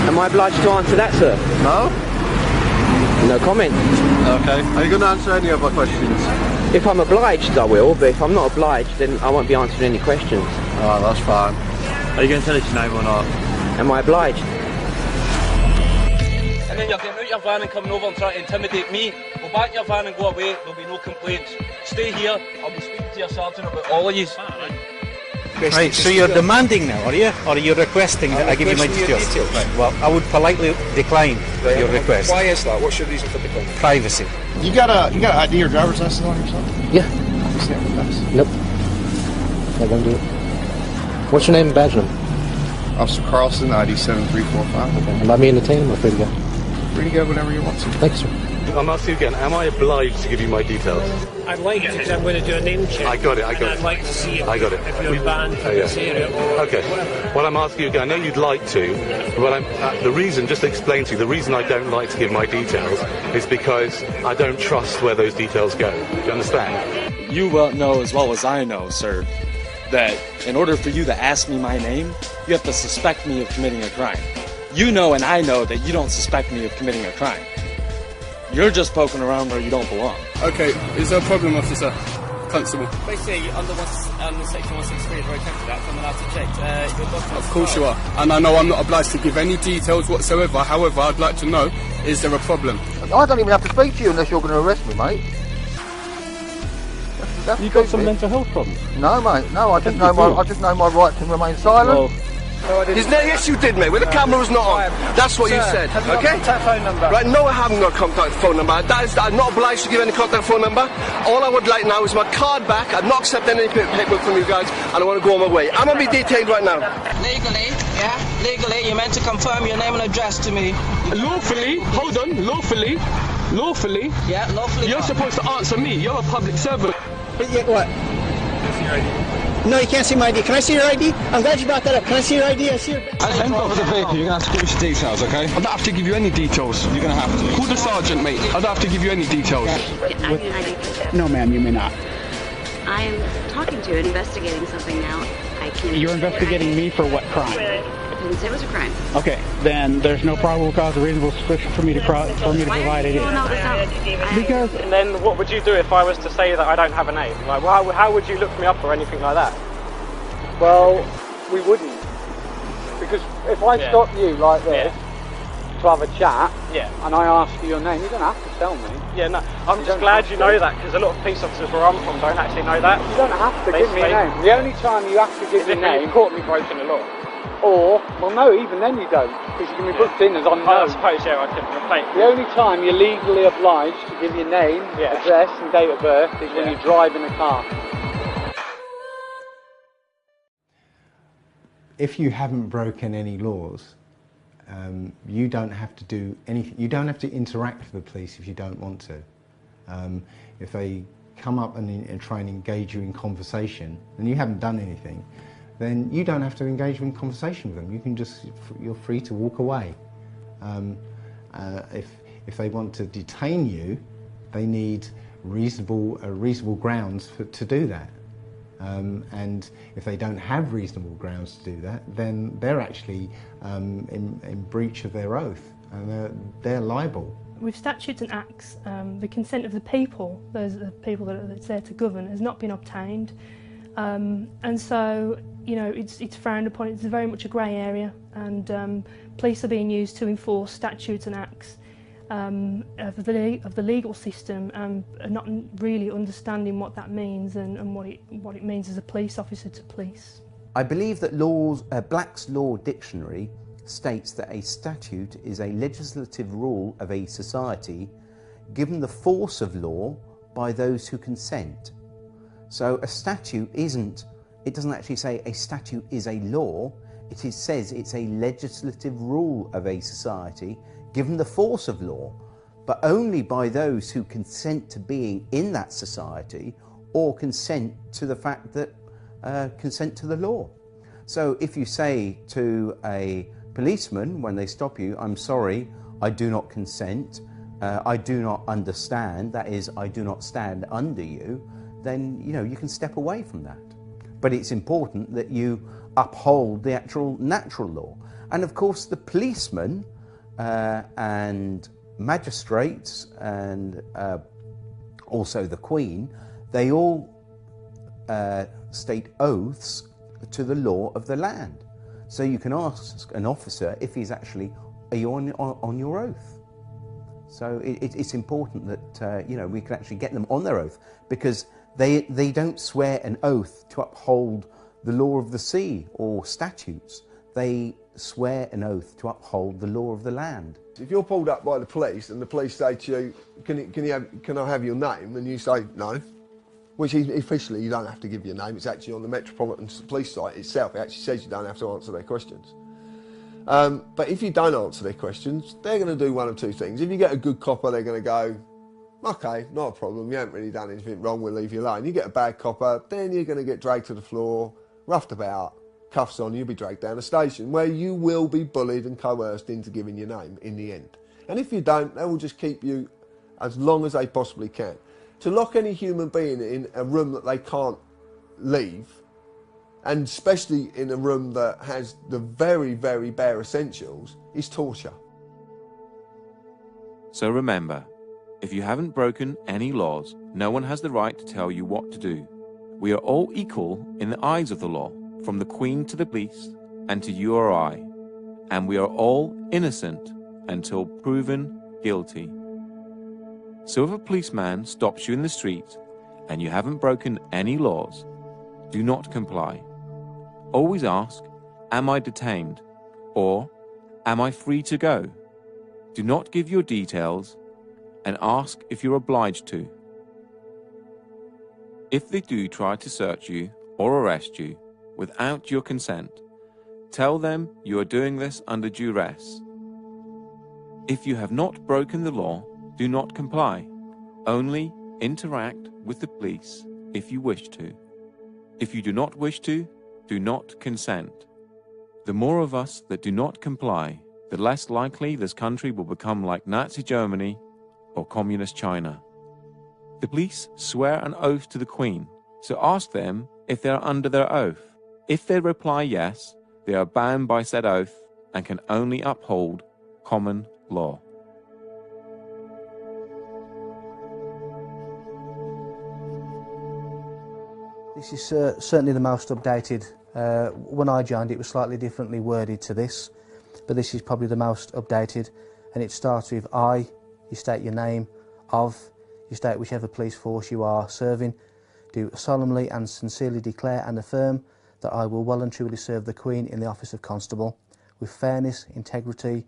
Am I obliged to answer that, sir? No. No comment. Okay. Are you going to answer any of my questions? If I'm obliged, I will, but if I'm not obliged, then I won't be answering any questions. Oh, that's fine. Are you going to tell us your name or not? Am I obliged? And then you're getting out your van and coming over and trying to intimidate me. Go back in your van and go away, there'll be no complaints. Stay here, I'll be speaking to your sergeant about all of you. Right, so you're demanding now, are you? Or are you requesting that I give you my details? Right, well, I would politely decline your request. Why is that? What's your reason for declining? Privacy. You got a ID or driver's license on yourself? Yeah. Nope. I don't do it. What's your name and badge number? Officer Carlson, ID 7345. Okay. Am I being detained? I'm free to go. Free to go whenever you want to. Thank you, sir. I'm asking you again, am I obliged to give you my details? I'd like to, because I'm going to do a name check. I got it. I'd like to see I got it. if you're banned from this area or okay. What I'm asking you again, I know you'd like to, but the reason, just to explain to you, the reason I don't like to give my details is because I don't trust where those details go. Do you understand? You well know as well as I know, sir, that in order for you to ask me my name, you have to suspect me of committing a crime. You know and I know that you don't suspect me of committing a crime. You're just poking around where you don't belong. Okay, is there a problem, officer? Constable. Basically, under section 163 is where I came to that, so I'm allowed to check your documents. Of course you are. And I know I'm not obliged to give any details whatsoever. However, I'd like to know, is there a problem? I don't even have to speak to you unless you're going to arrest me, mate. You got some mental health problems? No, mate. No, I just know my right to remain silent. Well, No, I didn't. Yes, you did, mate. When the camera was not on. That's what you said. Have you got Okay? a contact phone number? Right, no, I haven't got a contact phone number. I'm not obliged to give any contact phone number. All I would like now is my card back. I'm not accepting any paperwork from you guys, and I want to go on my way. I'm going to be detained right now. Legally, yeah? Legally, you're meant to confirm your name and address to me. Lawfully? Hold on. Lawfully? Lawfully? Yeah, lawfully. You're supposed to answer me. You're a public servant. What? No, you can't see my ID. Can I see your ID? I'm glad you brought that up. Can I see your ID? I see your... End of the vehicle, you're going to have to give us your details, okay? I don't have to give you any details. You're going to have to. Call the sergeant, mate. I don't have to give you any details. No, ma'am, you may not. I'm talking to you, investigating something now. I can't... You're investigating me for what crime? I didn't say it was a crime. Okay, then there's no probable cause or reasonable suspicion for me to provide it. Because... And then what would you do if I was to say that I don't have a name? Like, how would you look me up or anything like that? Well, we wouldn't. Because if I stop you like this to have a chat, and I ask you your name, you don't have to tell me. Yeah, no, I'm just glad you know that, because a lot of police officers where I'm from don't actually know that. You don't have to give me a name. The only time you have to give me a name... You caught me breaking the law. Or, well no, even then you don't, because you can be booked in as unknown. I suppose, I could replace. The only time you're legally obliged to give your name, address and date of birth is when you drive in a car. If you haven't broken any laws, you don't have to do anything. You don't have to interact with the police if you don't want to. If they come up and try and engage you in conversation, and you haven't done anything, then you don't have to engage in conversation with them. You can you're free to walk away. If they want to detain you, they need reasonable grounds to do that. And if they don't have reasonable grounds to do that, then they're actually in breach of their oath, and they're liable. With statutes and acts, the consent of the people, those are the people that's there to govern, has not been obtained. And so, you know, it's frowned upon. It's very much a grey area, and police are being used to enforce statutes and acts of the legal system, and not really understanding what that means and what it means as a police officer to police. I believe that Black's Law Dictionary states that a statute is a legislative rule of a society given the force of law by those who consent. So a statute it doesn't actually say a statute is a law, it says it's a legislative rule of a society given the force of law, but only by those who consent to being in that society or consent to the fact that consent to the law. So if you say to a policeman when they stop you, I'm sorry, I do not consent, I do not understand, that is, I do not stand under you, then you know you can step away from that. But it's important that you uphold the actual natural law. And of course the policemen and magistrates and also the Queen, they all state oaths to the law of the land. So you can ask an officer if he's actually, are you on your oath? So it's important that you know, we can actually get them on their oath, because they don't swear an oath to uphold the law of the sea or statutes. They swear an oath to uphold the law of the land. If you're pulled up by the police and the police say to you, can I have your name? And you say no, which officially you don't have to give your name. It's actually on the Metropolitan Police site itself. It actually says you don't have to answer their questions. But if you don't answer their questions, they're going to do one of two things. If you get a good copper, they're going to go, okay, not a problem, you haven't really done anything wrong, we'll leave you alone. You get a bad copper, then you're going to get dragged to the floor, roughed about, cuffs on, you'll be dragged down a station where you will be bullied and coerced into giving your name in the end. And if you don't, they will just keep you as long as they possibly can. To lock any human being in a room that they can't leave, and especially in a room that has the very, very bare essentials, is torture. So remember, if you haven't broken any laws, no one has the right to tell you what to do. We are all equal in the eyes of the law, from the Queen to the police and to you or I, and we are all innocent until proven guilty. So if a policeman stops you in the street and you haven't broken any laws, do not comply. Always ask, am I detained? Or, am I free to go? Do not give your details and ask if you're obliged to. If they do try to search you or arrest you without your consent, tell them you are doing this under duress. If you have not broken the law, do not comply. Only interact with the police if you wish to. If you do not wish to, do not consent. The more of us that do not comply, the less likely this country will become like Nazi Germany or Communist China. The police swear an oath to the Queen, so ask them if they are under their oath. If they reply yes, they are bound by said oath and can only uphold common law. This is certainly the most updated. When I joined, it was slightly differently worded to this, but this is probably the most updated, and it starts with I, you state your name, of, you state whichever police force you are serving, do solemnly and sincerely declare and affirm that I will well and truly serve the Queen in the office of Constable, with fairness, integrity,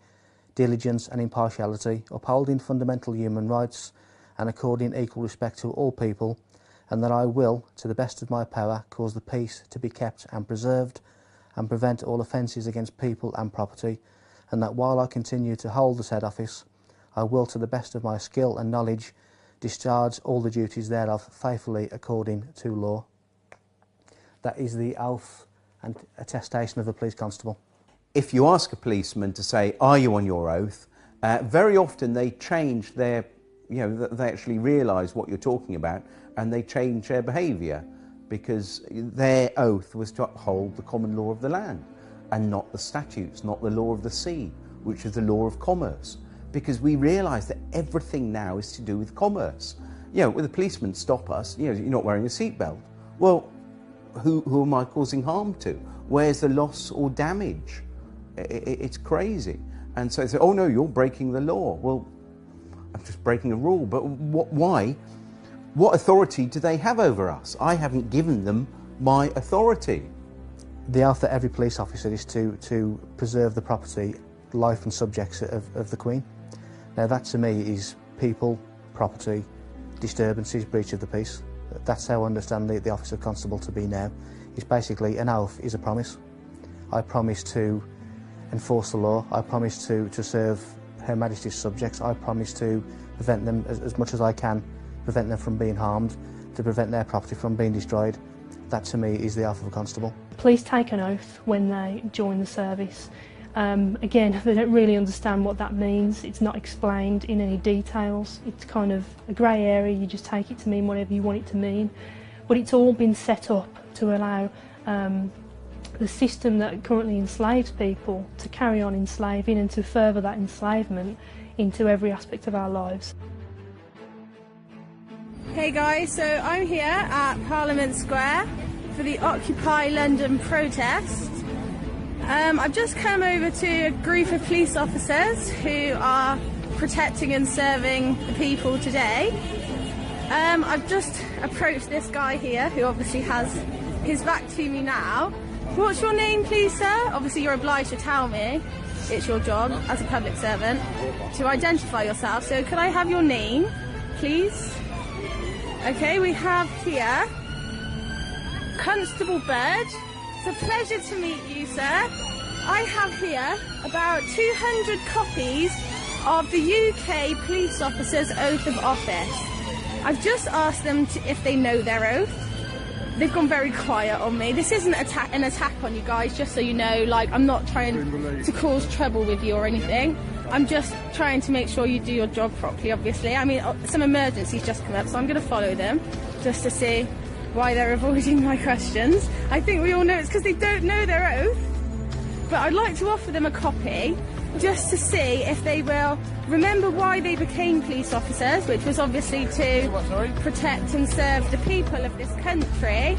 diligence and impartiality, upholding fundamental human rights and according equal respect to all people, and that I will, to the best of my power, cause the peace to be kept and preserved, and prevent all offences against people and property, and that while I continue to hold the said office, I will, to the best of my skill and knowledge, discharge all the duties thereof faithfully according to law. That is the oath and attestation of a police constable. If you ask a policeman to say, are you on your oath, very often they change their, they actually realise what you're talking about, and they change their behaviour, because their oath was to uphold the common law of the land and not the statutes, not the law of the sea, which is the law of commerce, because we realise that everything now is to do with commerce. When the policemen stop us, you're not wearing a seatbelt. Well, who am I causing harm to? Where's the loss or damage? It's crazy. And so they say, oh no, you're breaking the law. Well, I'm just breaking a rule, but why? What authority do they have over us? I haven't given them my authority. The oath that every police officer is to preserve the property, life and subjects of the Queen. Now that to me is people, property, disturbances, breach of the peace. That's how I understand the office of constable to be now. It's basically an oath is a promise. I promise to enforce the law. I promise to serve Her Majesty's subjects. I promise to prevent them as much as I can, prevent them from being harmed, to prevent their property from being destroyed. That to me is the oath of a constable. Police take an oath when they join the service. Again, they don't really understand what that means. It's not explained in any details. It's kind of a grey area. You just take it to mean whatever you want it to mean. But it's all been set up to allow the system that currently enslaves people to carry on enslaving and to further that enslavement into every aspect of our lives. Hey guys, so I'm here at Parliament Square for the Occupy London protest. I've just come over to a group of police officers who are protecting and serving the people today. I've just approached this guy here who obviously has his back to me now. What's your name, please, sir? Obviously you're obliged to tell me. It's your job as a public servant to identify yourself. So could I have your name, please? Okay, we have here Constable Bird. It's a pleasure to meet you, sir. I have here about 200 copies of the UK police officer's oath of office. I've just asked them if they know their oath. They've gone very quiet on me. This isn't an attack on you guys, just so you know. Like, I'm not trying to cause trouble with you or anything. I'm just trying to make sure you do your job properly, obviously. I mean, some emergencies just come up, so I'm going to follow them just to see why they're avoiding my questions. I think we all know it's because they don't know their oath. But I'd like to offer them a copy just to see if they will remember why they became police officers, which was obviously to protect and serve the people of this country.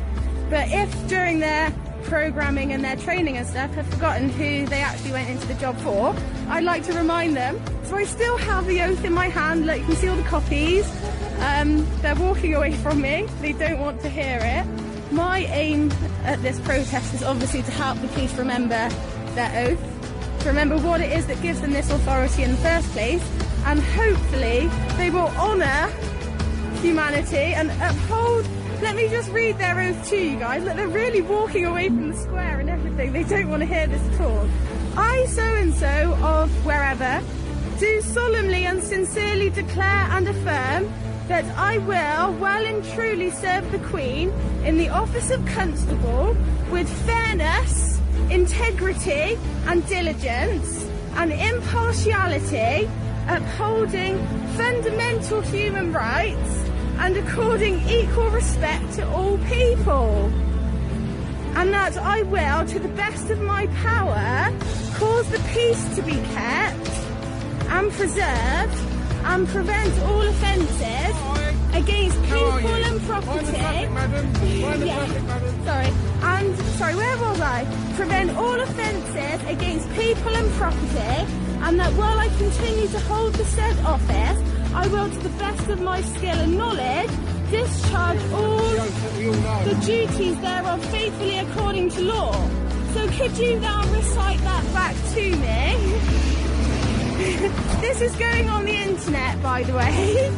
But if during their programming and their training and stuff have forgotten who they actually went into the job for, I'd like to remind them. So I still have the oath in my hand. Look, you can see all the copies. They're walking away from me. They don't want to hear it. My aim at this protest is obviously to help the police remember their oath, to remember what it is that gives them this authority in the first place, and hopefully they will honour humanity and uphold. Let me just read their oath to you guys. Look, they're really walking away from the square and everything. They don't want to hear this at all. I, so-and-so of wherever, do solemnly and sincerely declare and affirm that I will well and truly serve the Queen in the office of Constable with fairness, integrity and diligence and impartiality, upholding fundamental human rights and according equal respect to all people. And that I will, to the best of my power, cause the peace to be kept and preserved and prevent all offences against people and property. Sorry, where was I? Prevent all offences against people and property, and that while I continue to hold the said office, I will, to the best of my skill and knowledge, discharge all the duties thereof faithfully according to law. So could you now recite that back to me? This is going on the internet, by the way.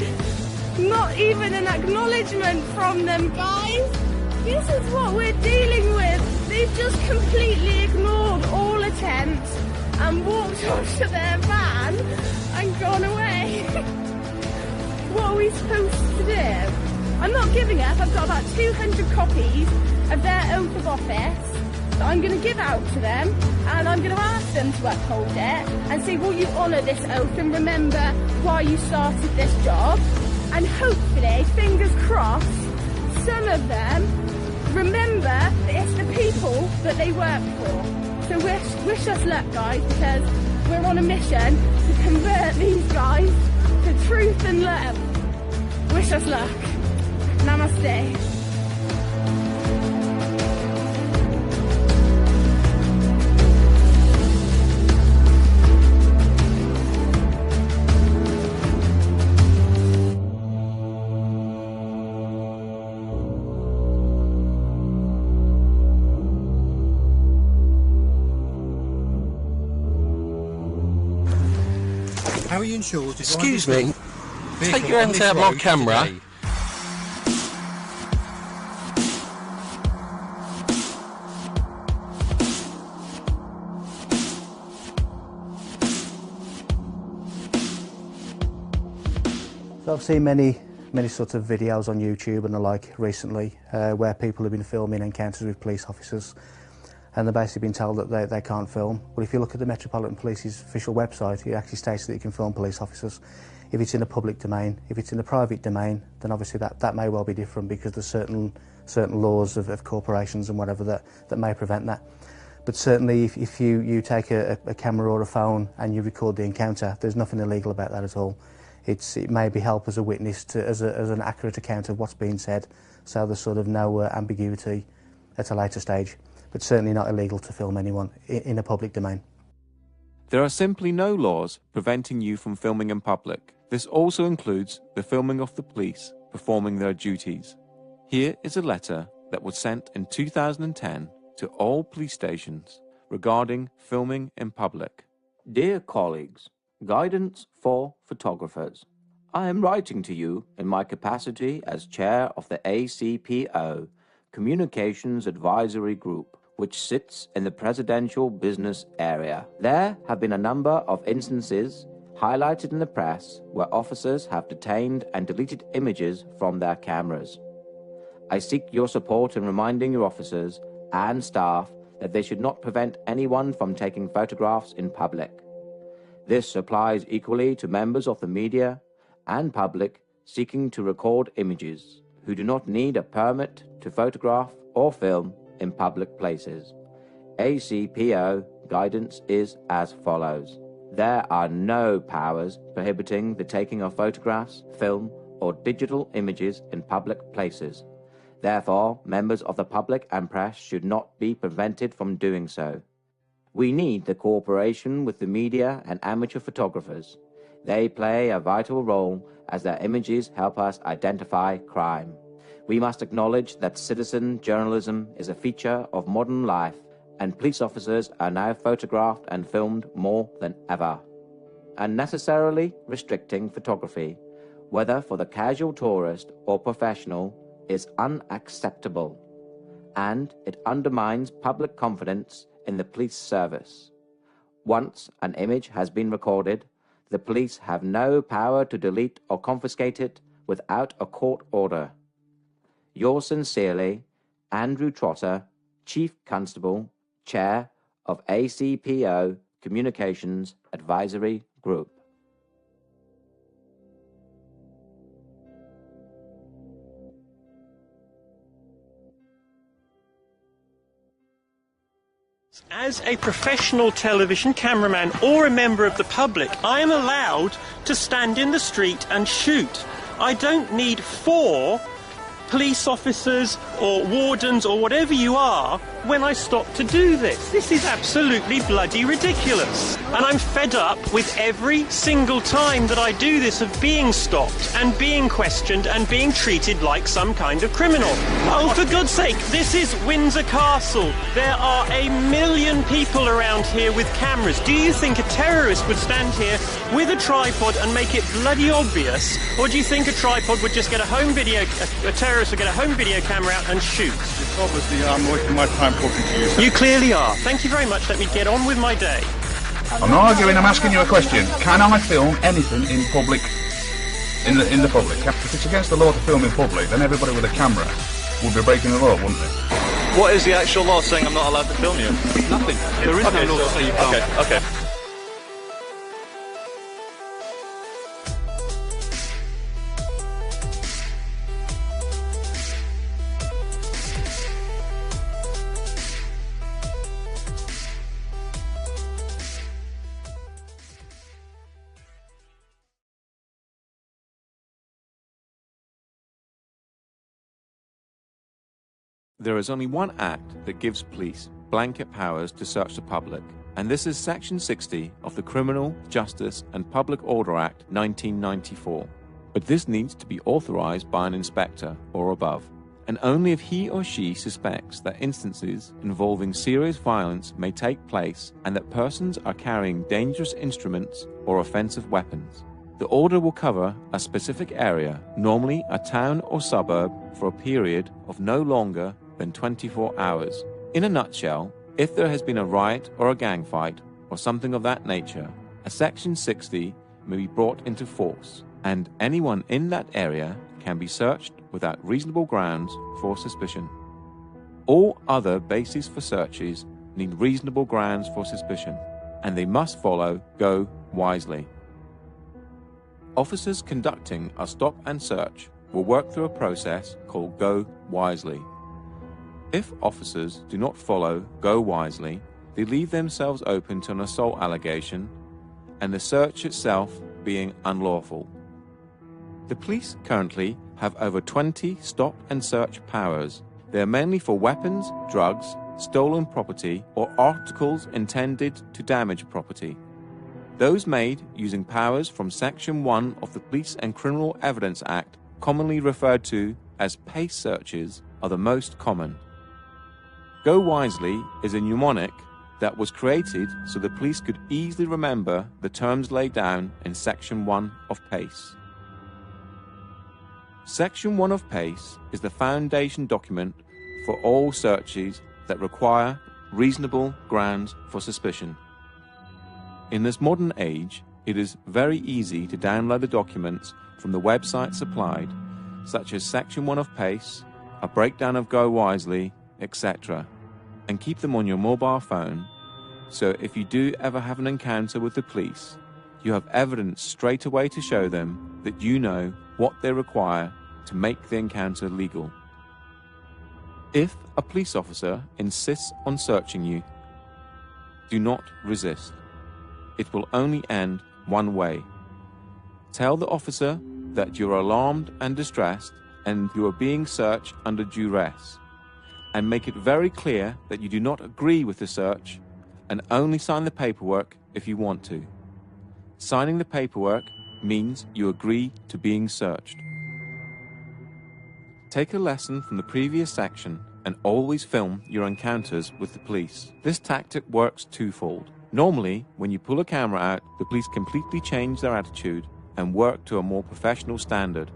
Not even an acknowledgement from them, guys. This is what we're dealing with. They've just completely ignored all attempts and walked onto their van and gone away. What are we supposed to do? I'm not giving up. I've got about 200 copies of their oath of office that I'm going to give out to them, and I'm going to ask them to uphold it and say, will you honour this oath and remember why you started this job? And hopefully, fingers crossed, some of them remember that it's the people that they work for. So wish us luck, guys, because we're on a mission to convert these guys to truth and love. Wish us luck. Namaste. How are you insured? Excuse me, take your hands out of my camera. Today? So I've seen many sorts of videos on YouTube and the like recently where people have been filming encounters with police officers, and they've basically been told that they can't film. But if you look at the Metropolitan Police's official website, it actually states that you can film police officers. If it's in a public domain, if it's in a private domain, then obviously that may well be different, because there's certain laws of corporations and whatever that may prevent that. But certainly if you take a camera or a phone and you record the encounter, there's nothing illegal about that at all. It maybe help as a witness as an accurate account of what's being said, so there's sort of no ambiguity at a later stage. But certainly not illegal to film anyone in a public domain. There are simply no laws preventing you from filming in public. This also includes the filming of the police performing their duties. Here is a letter that was sent in 2010 to all police stations regarding filming in public. Dear colleagues, Guidance for Photographers. I am writing to you in my capacity as chair of the ACPO, Communications Advisory Group, which sits in the Presidential Business Area. There have been a number of instances highlighted in the press where officers have detained and deleted images from their cameras. I seek your support in reminding your officers and staff that they should not prevent anyone from taking photographs in public. This applies equally to members of the media and public seeking to record images who do not need a permit to photograph or film in public places. ACPO guidance is as follows. There are no powers prohibiting the taking of photographs, film, or digital images in public places. Therefore, members of the public and press should not be prevented from doing so. We need the cooperation with the media and amateur photographers. They play a vital role as their images help us identify crime. We must acknowledge that citizen journalism is a feature of modern life, and police officers are now photographed and filmed more than ever. Unnecessarily restricting photography, whether for the casual tourist or professional, is unacceptable, and it undermines public confidence in the police service. Once an image has been recorded, the police have no power to delete or confiscate it without a court order. Yours sincerely, Andrew Trotter, Chief Constable, Chair of ACPO Communications Advisory Group. As a professional television cameraman or a member of the public, I am allowed to stand in the street and shoot. I don't need 4 police officers or wardens or whatever you are when I stop to do this. This is absolutely bloody ridiculous. And I'm fed up with every single time that I do this of being stopped and being questioned and being treated like some kind of criminal. Oh, for God's sake, this is Windsor Castle. There are 1 million people around here with cameras. Do you think a terrorist would stand here with a tripod and make it bloody obvious? Or do you think a tripod would just get a terrorist would get a home video camera out and shoot? It's obviously I'm wasting my time talking to you. You clearly are. Thank you very much. Let me get on with my day. I'm not arguing, I'm asking you a question. Can I film anything in public, in the public? If it's against the law to film in public, then everybody with a camera would be breaking the law, wouldn't they? What is the actual law saying I'm not allowed to film you? Nothing. There is no law to say you can't. Okay. There is only one act that gives police blanket powers to search the public, and this is Section 60 of the Criminal Justice and Public Order Act 1994. But this needs to be authorized by an inspector or above, and only if he or she suspects that instances involving serious violence may take place and that persons are carrying dangerous instruments or offensive weapons. The order will cover a specific area, normally a town or suburb, for a period of no longer than 24 hours. In a nutshell, if there has been a riot or a gang fight or something of that nature, a Section 60 may be brought into force, and anyone in that area can be searched without reasonable grounds for suspicion. All other bases for searches need reasonable grounds for suspicion, and they must follow go wisely. Officers conducting a stop and search will work through a process called go wisely. If officers do not follow go wisely, they leave themselves open to an assault allegation and the search itself being unlawful. The police currently have over 20 stop and search powers. They are mainly for weapons, drugs, stolen property, or articles intended to damage property. Those made using powers from Section 1 of the Police and Criminal Evidence Act, commonly referred to as PACE searches, are the most common. Go Wisely is a mnemonic that was created so the police could easily remember the terms laid down in Section 1 of PACE. Section 1 of PACE is the foundation document for all searches that require reasonable grounds for suspicion. In this modern age, it is very easy to download the documents from the website supplied, such as Section 1 of PACE, a breakdown of Go Wisely, etc., and keep them on your mobile phone, so if you do ever have an encounter with the police, you have evidence straight away to show them that you know what they require to make the encounter legal. If a police officer insists on searching you, do not resist. It will only end one way. Tell the officer that you're alarmed and distressed and you are being searched under duress, and make it very clear that you do not agree with the search and only sign the paperwork if you want to. Signing the paperwork means you agree to being searched. Take a lesson from the previous section and always film your encounters with the police. This tactic works twofold. Normally, when you pull a camera out, the police completely change their attitude and work to a more professional standard.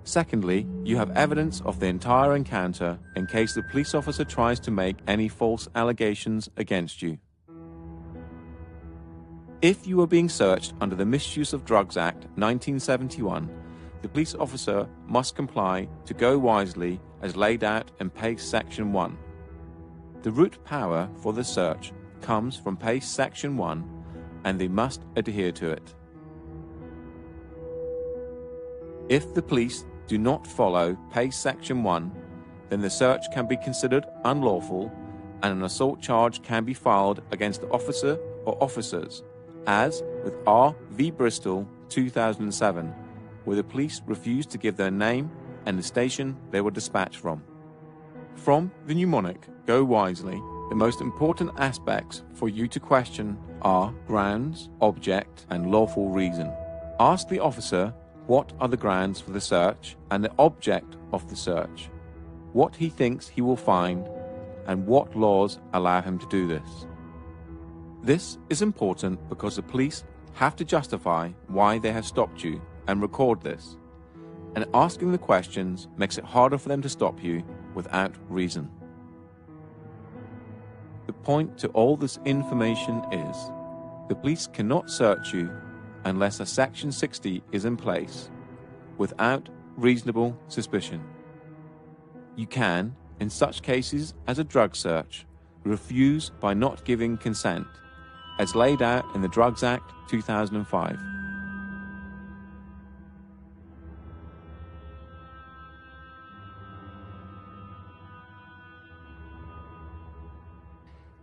Secondly, you have evidence of the entire encounter in case the police officer tries to make any false allegations against you. If you are being searched under the Misuse of Drugs Act 1971, the police officer must comply to go wisely as laid out in PACE Section 1. The root power for the search comes from PACE Section 1 and they must adhere to it. If the police do not follow PACE Section 1, then the search can be considered unlawful and an assault charge can be filed against the officer or officers, as with R v Bristol 2007, where the police refused to give their name and the station they were dispatched from. From the mnemonic, go wisely, the most important aspects for you to question are grounds, object, and lawful reason. Ask the officer what are the grounds for the search and the object of the search, what he thinks he will find, and what laws allow him to do this. This is important because the police have to justify why they have stopped you and record this, and asking the questions makes it harder for them to stop you without reason. The point to all this information is, the police cannot search you unless a Section 60 is in place, without reasonable suspicion. You can, in such cases as a drug search, refuse by not giving consent, as laid out in the Drugs Act 2005.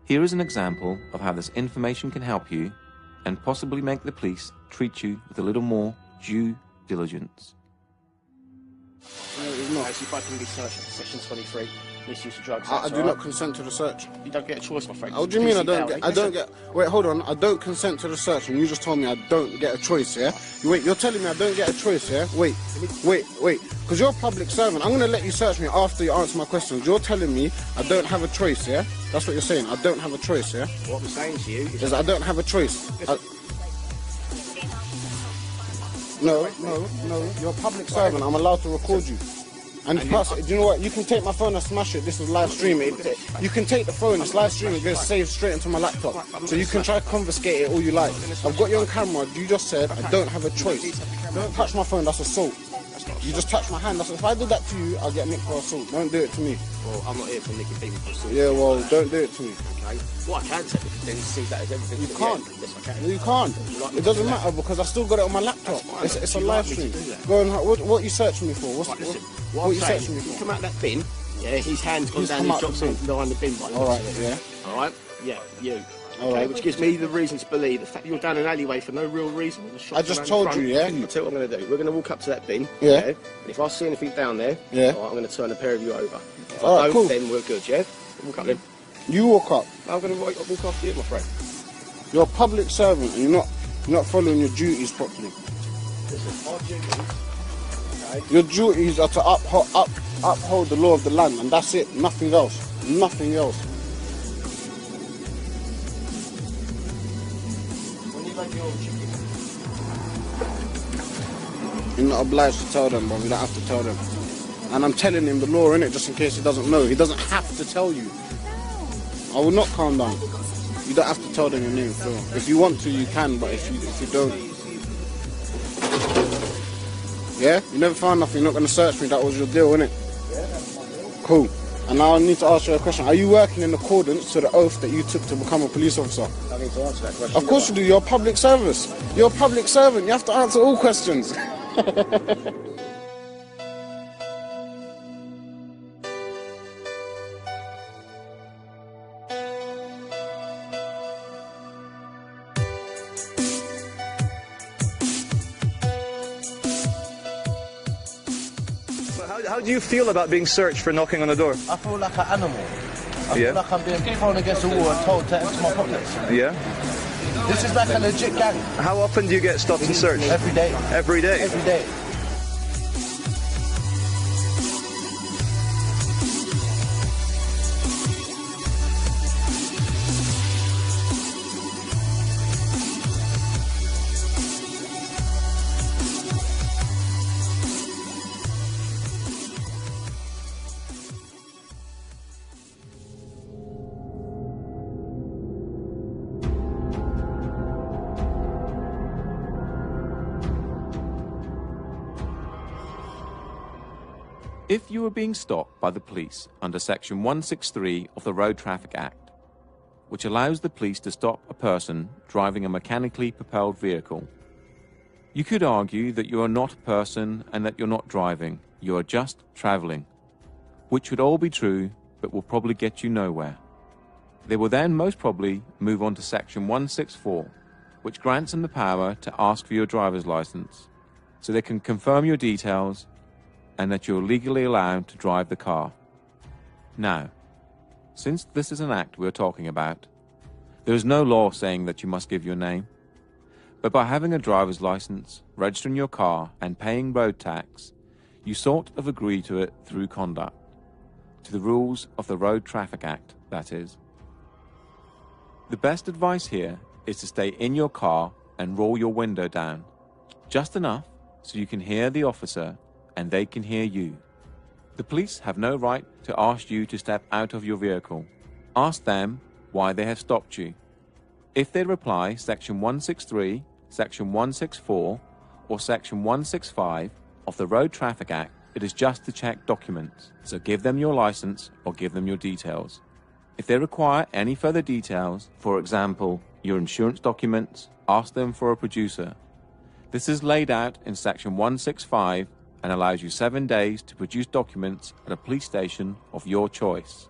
Here is an example of how this information can help you and possibly make the police treat you with a little more due diligence. Actually, if I can be searched, Section 23, misuse of drugs. I do not consent to the search. You don't get a choice, my friend. What do you mean I don't get? Wait, hold on. I don't consent to the search, and you just told me I don't get a choice, yeah? Wait, you're telling me I don't get a choice, yeah? Wait. Because you're a public servant. I'm going to let you search me after you answer my questions. You're telling me I don't have a choice, yeah? That's what you're saying. I don't have a choice, yeah? What I'm saying to you is I don't have a choice. No. You're a public servant. I'm allowed to record you. And plus, do you know what? You can take my phone and smash it. This is live streaming. You can take the phone, it's live streaming, it goes saved straight into my laptop. So you can try to confiscate it all you like. I've got you on camera. You just said I don't have a choice. Don't touch my phone, that's assault. You just touch my hand. If I did that to you, I'll get nicked for assault. Don't do it to me. Well, I'm not here for nicking people for assault. Yeah, well, don't do it to me. Okay. What I can say is then see that as everything. You can't. Yes, I can. No, you can't. It doesn't matter because I still got it on my laptop. It's a live stream. Go on, what you searching me for? What you searching me for? Come out that bin. Yeah, his hand's gone down. He drops behind the bin. All right. Yeah. All right. Yeah. You. Okay, which gives me the reason to believe the fact you're down an alleyway for no real reason. I just told you, yeah? I'll tell you what I'm going to do. We're going to walk up to that bin. Yeah. And if I see anything down there, yeah. All right, I'm going to turn a pair of you over. If all I right, don't, cool. then we're good, yeah? Walk up then. You walk up. I'm going to walk after you, my friend. You're a public servant and you're not following your duties properly. Listen, our duties, okay? Your duties are to uphold the law of the land, and that's it. Nothing else. Nothing else. You're not obliged to tell them, bro. You don't have to tell them. And I'm telling him the law, innit, just in case he doesn't know. He doesn't have to tell you. I will not calm down. You don't have to tell them your name, Phil. If you want to, you can, but if you don't... Yeah? You never found nothing. You're not going to search me. That was your deal, innit? Cool. And now I need to ask you a question. Are you working in accordance to the oath that you took to become a police officer? I need to answer that question. Of course you do. You're a public service. You're a public servant. You have to answer all questions. How do you feel about being searched for knocking on the door? I feel like an animal. I feel like I'm being thrown against the wall and told to empty my pockets. Yeah? This is like a legit gang. How often do you get stopped and searched? Every day. Every day? Every day. If you are being stopped by the police under Section 163 of the Road Traffic Act, which allows the police to stop a person driving a mechanically propelled vehicle, you could argue that you are not a person and that you're not driving, you are just travelling, which would all be true but will probably get you nowhere. They will then most probably move on to Section 164, which grants them the power to ask for your driver's licence, so they can confirm your details and that you're legally allowed to drive the car. Now, since this is an act we're talking about, there is no law saying that you must give your name, but by having a driver's licence, registering your car and paying road tax, you sort of agree to it through conduct, to the rules of the Road Traffic Act, that is. The best advice here is to stay in your car and roll your window down, just enough so you can hear the officer and they can hear you. The police have no right to ask you to step out of your vehicle. Ask them why they have stopped you. If they reply Section 163, Section 164, or Section 165 of the Road Traffic Act, it is just to check documents, so give them your license or give them your details. If they require any further details, for example, your insurance documents, ask them for a producer. This is laid out in Section 165 and allows you 7 days to produce documents at a police station of your choice.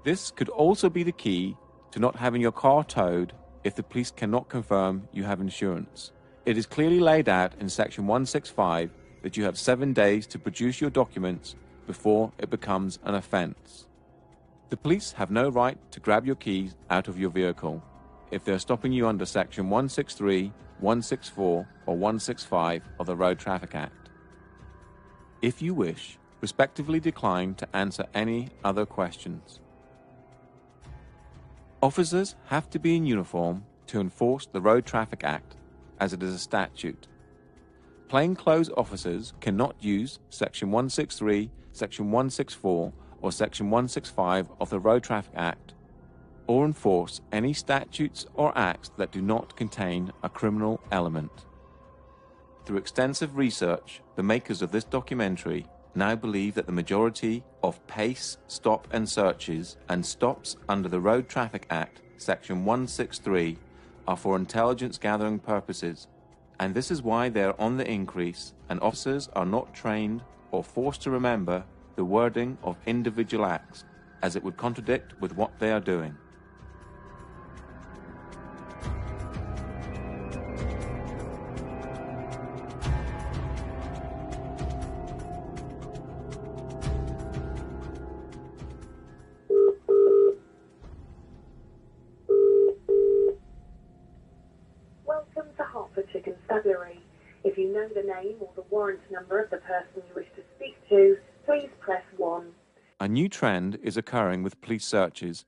This could also be the key to not having your car towed if the police cannot confirm you have insurance. It is clearly laid out in Section 165 that you have 7 days to produce your documents before it becomes an offence. The police have no right to grab your keys out of your vehicle if they're stopping you under Section 163, 164 or 165 of the Road Traffic Act. If you wish, respectively decline to answer any other questions. Officers have to be in uniform to enforce the Road Traffic Act, as it is a statute. Plainclothes officers cannot use Section 163, Section 164, or Section 165 of the Road Traffic Act, or enforce any statutes or acts that do not contain a criminal element. Through extensive research, the makers of this documentary now believe that the majority of pace, stop and searches and stops under the Road Traffic Act, Section 163, are for intelligence gathering purposes, and this is why they are on the increase and officers are not trained or forced to remember the wording of individual acts, as it would contradict with what they are doing. If you know the name or the warrant number of the person you wish to speak to, please press 1. A new trend is occurring with police searches,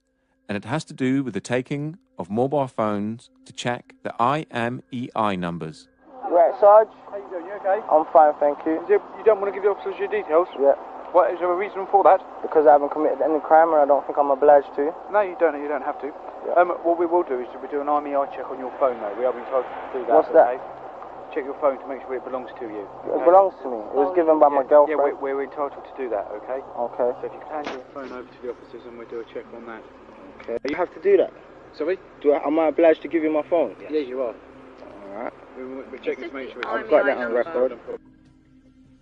and it has to do with the taking of mobile phones to check the IMEI numbers. Right, Sarge? How you doing? You okay? I'm fine, thank you. You don't want to give the officers your details? Yeah. What, is there a reason for that? Because I haven't committed any crime and I don't think I'm obliged to. No, you don't have to. Yeah. What we will do is we do an IMEI check on your phone, though. We have been told to do that. What's that? Okay? Check your phone to make sure it belongs to you. It belongs to me. It was given by my girlfriend. Yeah, we're entitled to do that, okay? Okay. So if you can hand your phone over to the officers and we'll do a check on that. Okay. You have to do that? Sorry? Am I obliged to give you my phone? Yes, you are. Alright. We're checking to make sure I've got that on record.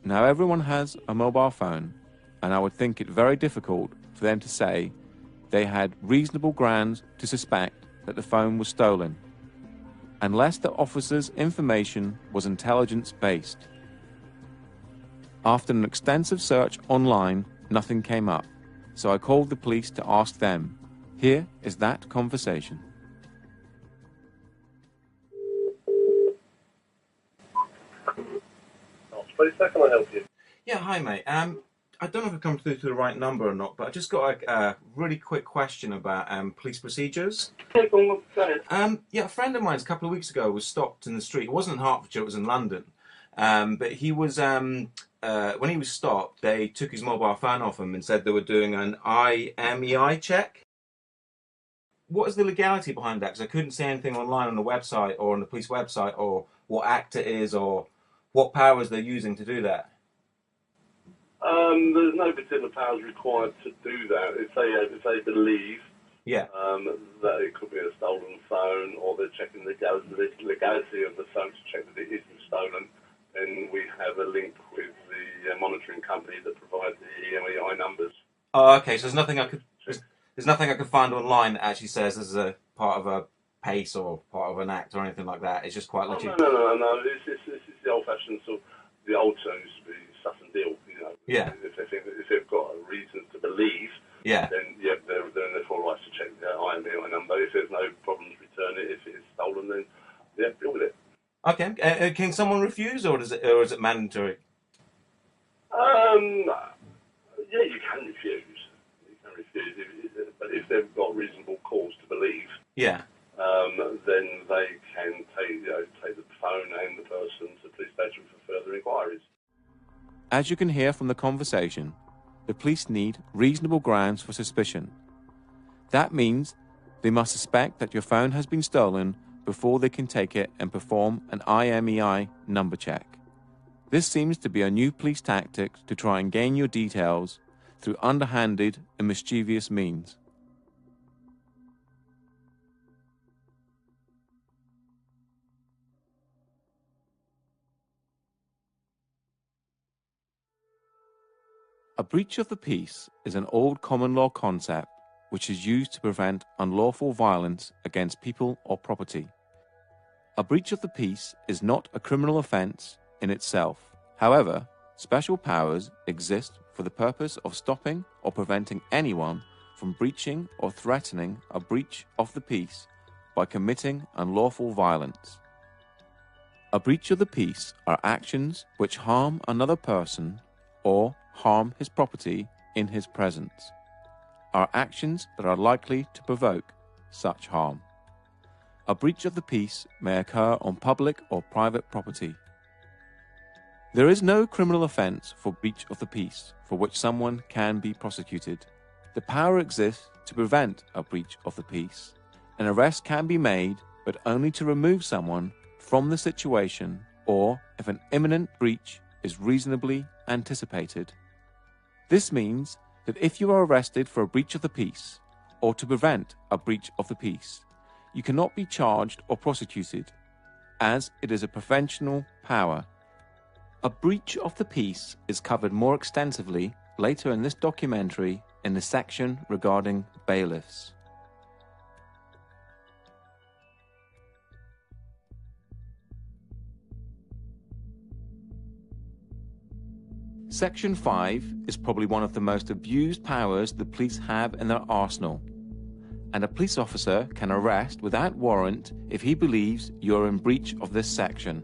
Now everyone has a mobile phone, and I would think it very difficult for them to say they had reasonable grounds to suspect that the phone was stolen, unless the officer's information was intelligence-based. After an extensive search online, nothing came up, so I called the police to ask them. Here is that conversation. How can I help you? Yeah, hi mate. I don't know if I've come through to the right number or not, but I just got a really quick question about police procedures. Go ahead. Yeah, a friend of mine a couple of weeks ago was stopped in the street. It wasn't in Hertfordshire, it was in London. But he was, when he was stopped, they took his mobile phone off him and said they were doing an IMEI check. What is the legality behind that? Because I couldn't see anything online on the website or on the police website or what act it is or what powers they're using to do that. There's no particular powers required to do that. If they believe that it could be a stolen phone, or they're checking the legality of the phone to check that it isn't stolen, then we have a link with the monitoring company that provides the EMEI numbers. Oh, okay. So there's nothing I could find online that actually says this is a part of a pace or part of an act or anything like that. It's just quite legit. No. This is the old-fashioned sort of, the old term used to be suss and deal. You know. Yeah. If they've got reasons to believe. Yeah. Then they're in their full rights to check the IMEI number. If there's no problems, return it. If it's stolen, then deal with it. Okay. Can someone refuse, or is it mandatory? Yeah, you can refuse. But if they've got reasonable cause to believe, then they can take the phone and the person to the police station for further inquiries. As you can hear from the conversation, the police need reasonable grounds for suspicion. That means they must suspect that your phone has been stolen before they can take it and perform an IMEI number check. This seems to be a new police tactic to try and gain your details through underhanded and mischievous means. A breach of the peace is an old common law concept which is used to prevent unlawful violence against people or property. A breach of the peace is not a criminal offence in itself. However, special powers exist for the purpose of stopping or preventing anyone from breaching or threatening a breach of the peace by committing unlawful violence. A breach of the peace are actions which harm another person or harm his property in his presence, are actions that are likely to provoke such harm. A breach of the peace may occur on public or private property. There is no criminal offence for breach of the peace for which someone can be prosecuted. The power exists to prevent a breach of the peace. An arrest can be made, but only to remove someone from the situation or if an imminent breach is reasonably anticipated. This means that if you are arrested for a breach of the peace, or to prevent a breach of the peace, you cannot be charged or prosecuted, as it is a preventional power. A breach of the peace is covered more extensively later in this documentary in the section regarding bailiffs. Section 5 is probably one of the most abused powers the police have in their arsenal, and a police officer can arrest without warrant if he believes you're in breach of this section.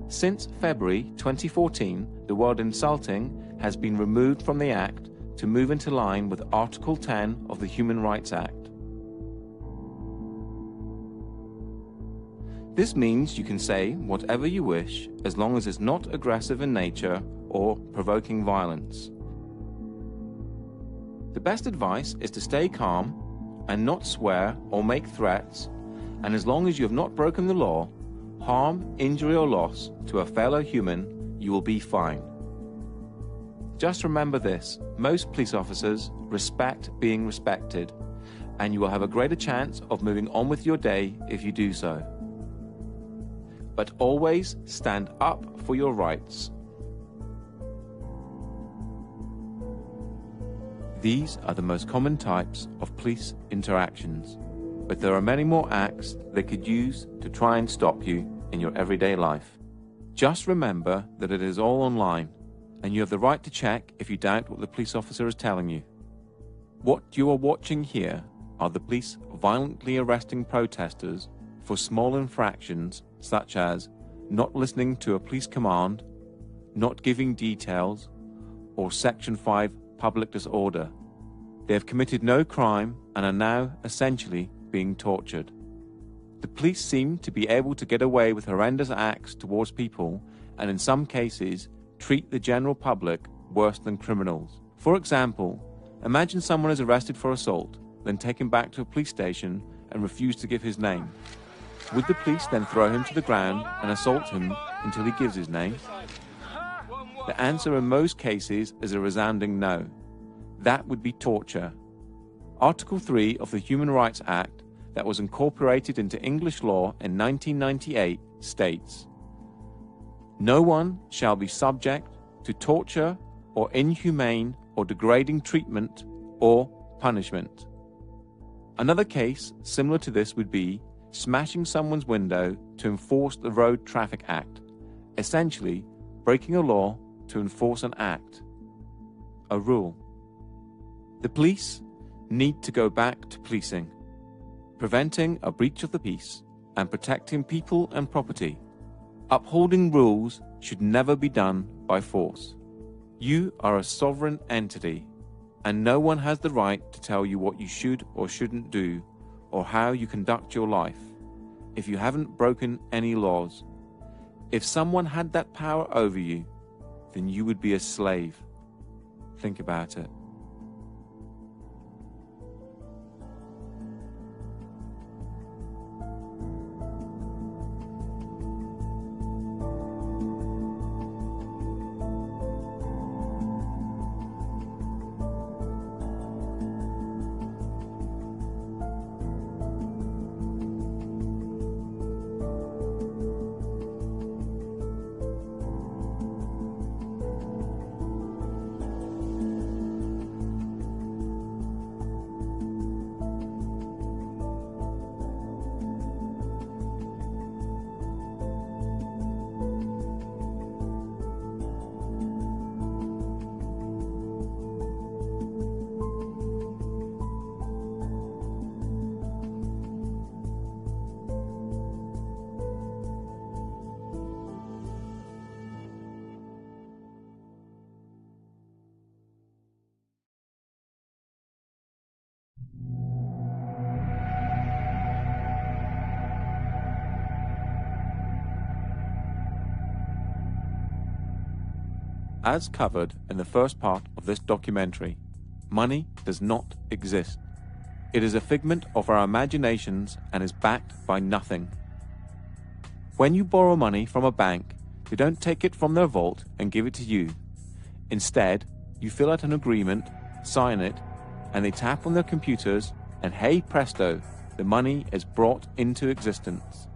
Since February 2014, the word insulting has been removed from the Act to move into line with Article 10 of the Human Rights Act. This means you can say whatever you wish as long as it's not aggressive in nature or provoking violence. The best advice is to stay calm and not swear or make threats, and as long as you have not broken the law, harm, injury or loss to a fellow human, you will be fine. Just remember this: most police officers respect being respected, and you will have a greater chance of moving on with your day if you do so. But always stand up for your rights. These are the most common types of police interactions, but there are many more acts they could use to try and stop you in your everyday life. Just remember that it is all online, and you have the right to check if you doubt what the police officer is telling you. What you are watching here are the police violently arresting protesters for small infractions such as not listening to a police command, not giving details, or Section 5 public disorder. They have committed no crime and are now essentially being tortured. The police seem to be able to get away with horrendous acts towards people and in some cases treat the general public worse than criminals. For example, imagine someone is arrested for assault, then taken back to a police station and refused to give his name. Would the police then throw him to the ground and assault him until he gives his name? The answer in most cases is a resounding no. That would be torture. Article 3 of the Human Rights Act, that was incorporated into English law in 1998, states, "No one shall be subject to torture or inhumane or degrading treatment or punishment." Another case similar to this would be smashing someone's window to enforce the Road Traffic Act, essentially breaking a law to enforce an act, a rule. The police need to go back to policing, preventing a breach of the peace and protecting people and property. Upholding rules should never be done by force. You are a sovereign entity, and no one has the right to tell you what you should or shouldn't do, or how you conduct your life, if you haven't broken any laws. If someone had that power over you, then you would be a slave. Think about it. As covered in the first part of this documentary, money does not exist. It is a figment of our imaginations and is backed by nothing. When you borrow money from a bank, they don't take it from their vault and give it to you. Instead, you fill out an agreement, sign it, and they tap on their computers, and hey presto, the money is brought into existence.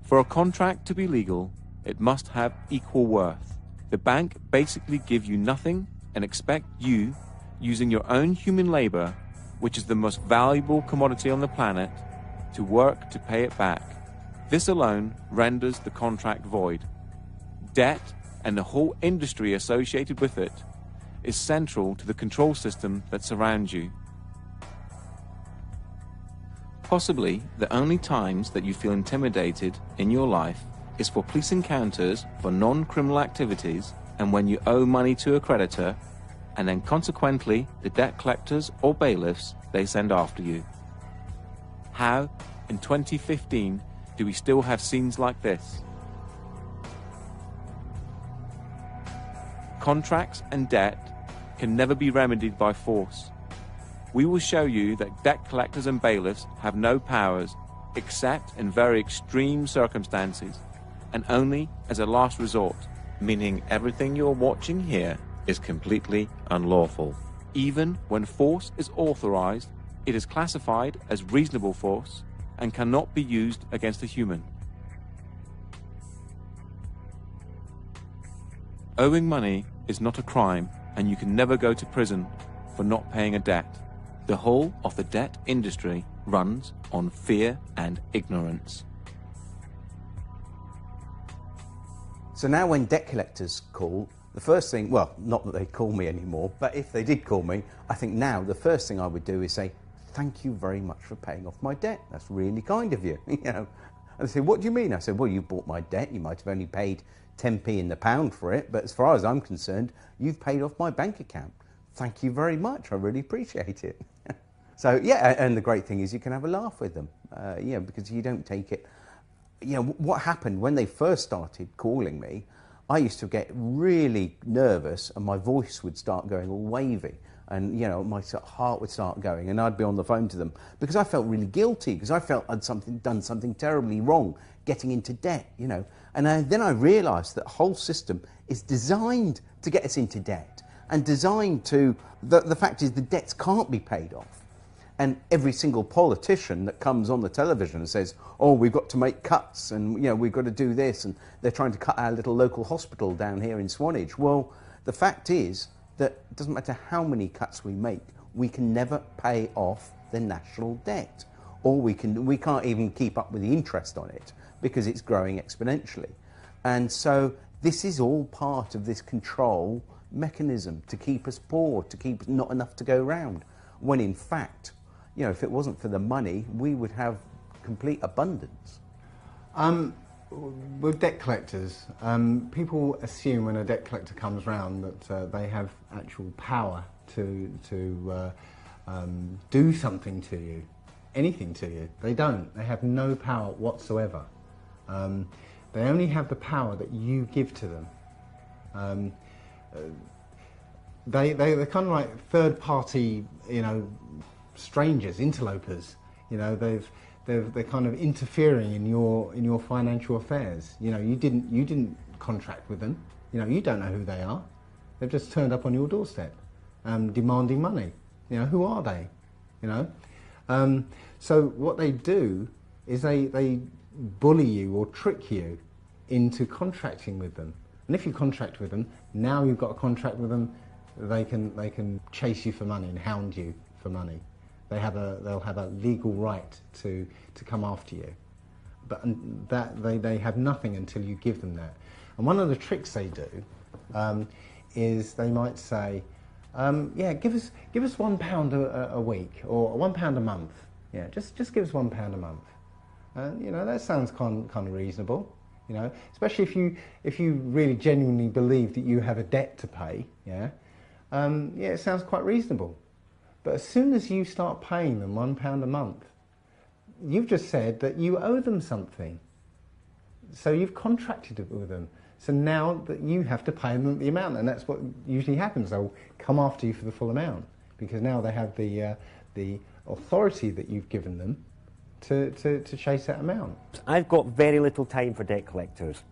For a contract to be legal, it must have equal worth. The bank basically give you nothing and expect you, using your own human labor, which is the most valuable commodity on the planet, to work to pay it back. This alone renders the contract void. Debt, and the whole industry associated with it, is central to the control system that surrounds you. Possibly the only times that you feel intimidated in your life is for police encounters for non-criminal activities, and when you owe money to a creditor, and then consequently the debt collectors or bailiffs they send after you. How, in 2015, do we still have scenes like this? Contracts and debt can never be remedied by force. We will show you that debt collectors and bailiffs have no powers, except in very extreme circumstances, and only as a last resort, meaning everything you're watching here is completely unlawful. Even when force is authorized, it is classified as reasonable force and cannot be used against a human. Owing money is not a crime, and you can never go to prison for not paying a debt. The whole of the debt industry runs on fear and ignorance. So now when debt collectors call, the first thing, well, not that they call me anymore, but if they did call me, I think now the first thing I would do is say, thank you very much for paying off my debt. That's really kind of you. You know, and they say, what do you mean? I said, well, you bought my debt. You might have only paid 10p in the pound for it, but as far as I'm concerned, you've paid off my bank account. Thank you very much. I really appreciate it. So, yeah, and the great thing is you can have a laugh with them, you know, because you don't take it. You know, what happened when they first started calling me, I used to get really nervous and my voice would start going all wavy. And, you know, my heart would start going, and I'd be on the phone to them because I felt really guilty, because I felt I'd done something terribly wrong getting into debt, you know. And then I realised that the whole system is designed to get us into debt, and designed to, the fact is the debts can't be paid off. And every single politician that comes on the television and says, oh, we've got to make cuts, and you know, we've got to do this, and they're trying to cut our little local hospital down here in Swanage. Well, the fact is that it doesn't matter how many cuts we make, we can never pay off the national debt. Or we can't even keep up with the interest on it because it's growing exponentially. And so this is all part of this control mechanism to keep us poor, to keep not enough to go round, when in fact, you know, if it wasn't for the money, we would have complete abundance. With debt collectors, people assume when a debt collector comes round that they have actual power to do something to you, anything to you. They don't. They have no power whatsoever. They only have the power that you give to them. They're kind of like third-party, you know, strangers, interlopers. You know, they're kind of interfering in your financial affairs. You know, you didn't contract with them. You know, you don't know who they are. They've just turned up on your doorstep, demanding money. You know, who are they? You know, so what they do is they bully you or trick you into contracting with them. And if you contract with them, now you've got a contract with them, they can chase you for money and hound you for money. They'll have a legal right to come after you, but that they have nothing until you give them that. And one of the tricks they do is they might say, yeah, give us £1 a week or £1 a month. Yeah, just give us £1 a month. And you know, that sounds kind of reasonable. You know, especially if you really genuinely believe that you have a debt to pay. Yeah, yeah, it sounds quite reasonable. But as soon as you start paying them £1 a month, you've just said that you owe them something. So you've contracted it with them. So now that you have to pay them the amount, and that's what usually happens. They'll come after you for the full amount because now they have the authority that you've given them to chase that amount. I've got very little time for debt collectors.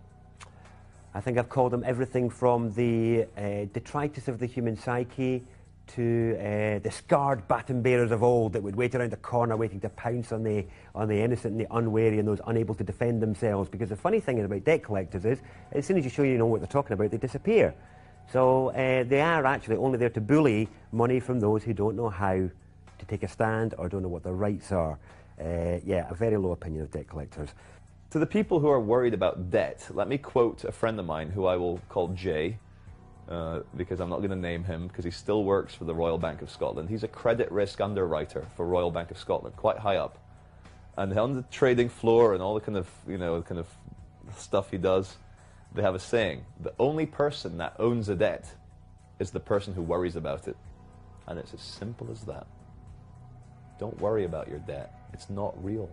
I think I've called them everything from the detritus of the human psyche to the scarred baton bearers of old that would wait around the corner waiting to pounce on the innocent and the unwary and those unable to defend themselves. Because the funny thing about debt collectors is, as soon as you show you know what they're talking about, they disappear. So they are actually only there to bully money from those who don't know how to take a stand or don't know what their rights are. Yeah, a very low opinion of debt collectors. To the people who are worried about debt, let me quote a friend of mine who I will call Jay, because I'm not going to name him because he still works for the Royal Bank of Scotland. He's a credit risk underwriter for Royal Bank of Scotland, quite high up. And on the trading floor and all the kind of stuff he does, they have a saying: the only person that owns a debt is the person who worries about it. And it's as simple as that. Don't worry about your debt. It's not real.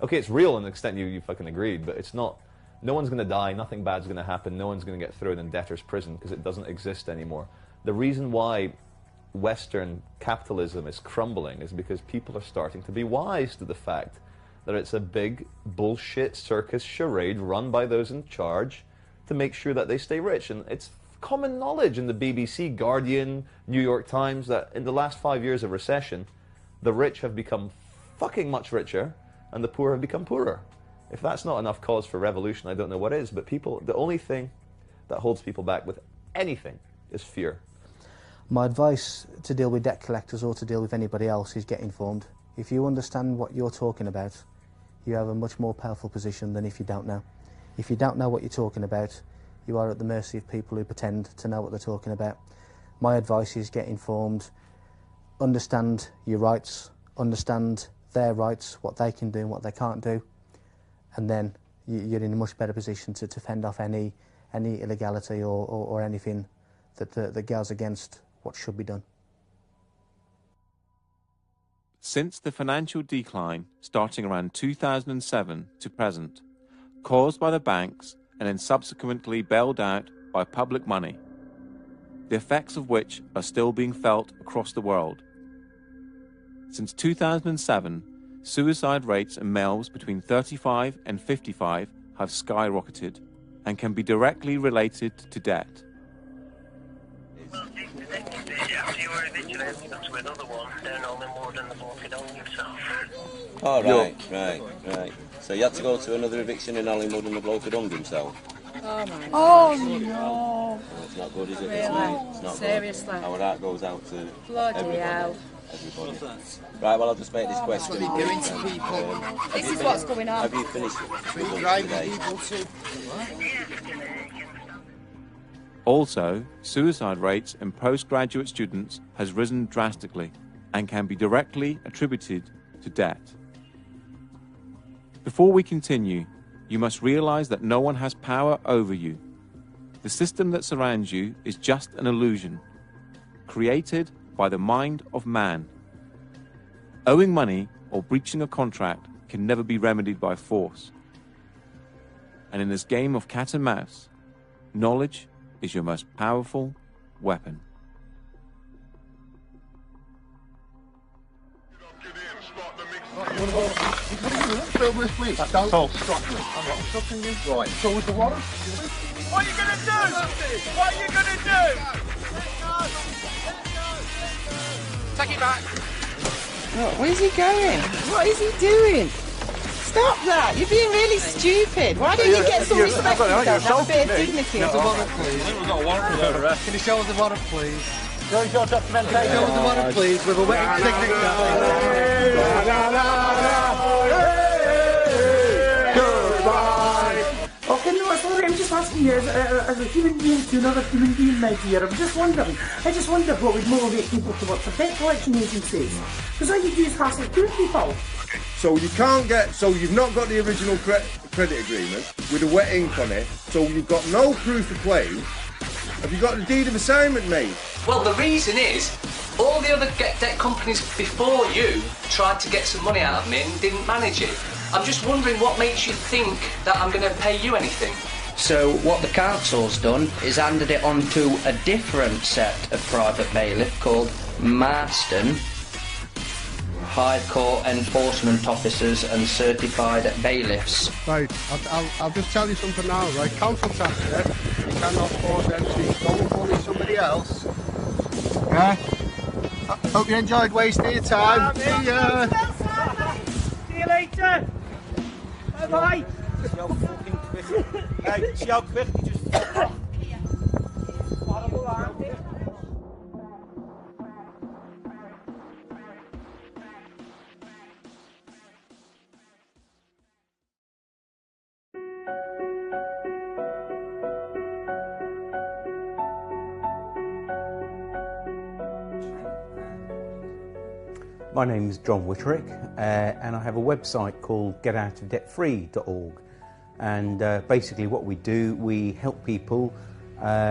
Okay, it's real in the extent you fucking agreed, but it's not. No one's going to die, nothing bad's going to happen, no one's going to get thrown in debtor's prison because it doesn't exist anymore. The reason why Western capitalism is crumbling is because people are starting to be wise to the fact that it's a big bullshit circus charade run by those in charge to make sure that they stay rich. And it's common knowledge in the BBC, Guardian, New York Times that in the last 5 years of recession, the rich have become fucking much richer and the poor have become poorer. If that's not enough cause for revolution, I don't know what is. But people, the only thing that holds people back with anything is fear. My advice to deal with debt collectors or to deal with anybody else is get informed. If you understand what you're talking about, you have a much more powerful position than if you don't know. If you don't know what you're talking about, you are at the mercy of people who pretend to know what they're talking about. My advice is get informed, understand your rights, understand their rights, what they can do and what they can't do, and then you're in a much better position to fend off any illegality or anything that goes against what should be done. Since the financial decline starting around 2007 to present, caused by the banks and then subsequently bailed out by public money, the effects of which are still being felt across the world. Since 2007, suicide rates in males between 35 and 55 have skyrocketed and can be directly related to debt. Oh, right. So you had to go to another eviction in Hollywood and the bloke had hunged himself? Oh, my Oh, gosh. no. It's not good, is it? Really? It's not Seriously? good. Our heart goes out to Bloody everybody. hell. Everybody. Right, well, I'll just make this question. That's what they're doing to people. This is what's going on. Have you finished with driving today? Also, suicide rates in postgraduate students has risen drastically and can be directly attributed to debt. Before we continue, you must realize that no one has power over you. The system that surrounds you is just an illusion, created by the mind of man. Owing money or breaching a contract can never be remedied by force. And in this game of cat and mouse, knowledge is your most powerful weapon. Film this, please. Don't distract me. I'm not stopping you. Right. So with the warrant. What are you going to do? What are you going to do? Take it back. Where's he going? What is he doing? Stop that! You're being really stupid. Why don't you get some respect for yourself? Have a bit of dignity. Show us the warrant, please. We've got a warrant for the arrest. Can you show us the warrant, please? Show us your documentation. Show us the warrant, please, with a wet signature. Okay, no, sorry, I'm just asking you, as a human being to another human being, my dear, I just wonder what would motivate people to work for debt collection agencies. Because all you do is hassle poor people. So you can't get, so you've not got the original credit agreement with a wet ink on it, so you've got no proof of claim. Have you got the deed of assignment made? Well, the reason is, all the other debt companies before you tried to get some money out of me and didn't manage it. I'm just wondering what makes you think that I'm going to pay you anything. So what the council's done is handed it on to a different set of private bailiff called Marston, High Court Enforcement Officers and Certified Bailiffs. Right, I'll just tell you something now, right? Council tax, yeah? You cannot force MC. Go and bully somebody else. Yeah? I hope you enjoyed wasting your time. See ya! See you later. Bye-bye. See how fucking quick. Hey, see how quick you just fuck off. Horrible, aren't they? My name is John Whitterick, and I have a website called getoutofdebtfree.org. And basically what we do, we help people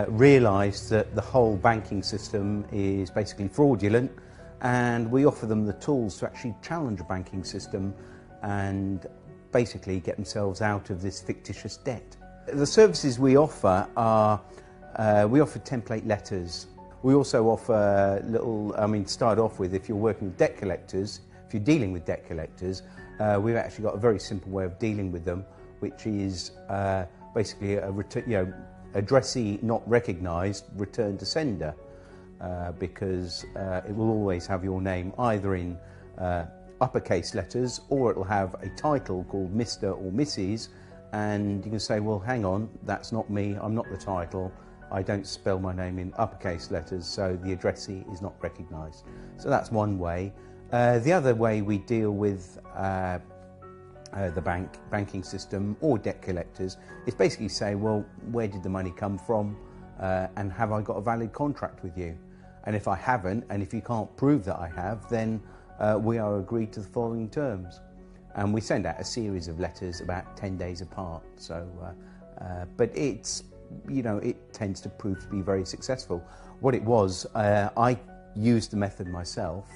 realise that the whole banking system is basically fraudulent, and we offer them the tools to actually challenge a banking system and basically get themselves out of this fictitious debt. The services we offer are, we offer template letters. We also offer start off with, if you're working with debt collectors, if you're dealing with debt collectors, we've actually got a very simple way of dealing with them, which is basically addressee not recognised, return to sender, because it will always have your name either in uppercase letters, or it will have a title called Mr. or Mrs, and you can say, well, hang on, that's not me, I'm not the title. I don't spell my name in uppercase letters, so the addressee is not recognised. So that's one way. The other way we deal with the banking system or debt collectors is basically say, well, where did the money come from, and have I got a valid contract with you? And if I haven't, and if you can't prove that I have, then we are agreed to the following terms. And we send out a series of letters about 10 days apart. So, but it's, it tends to prove to be very successful. What it was, I used the method myself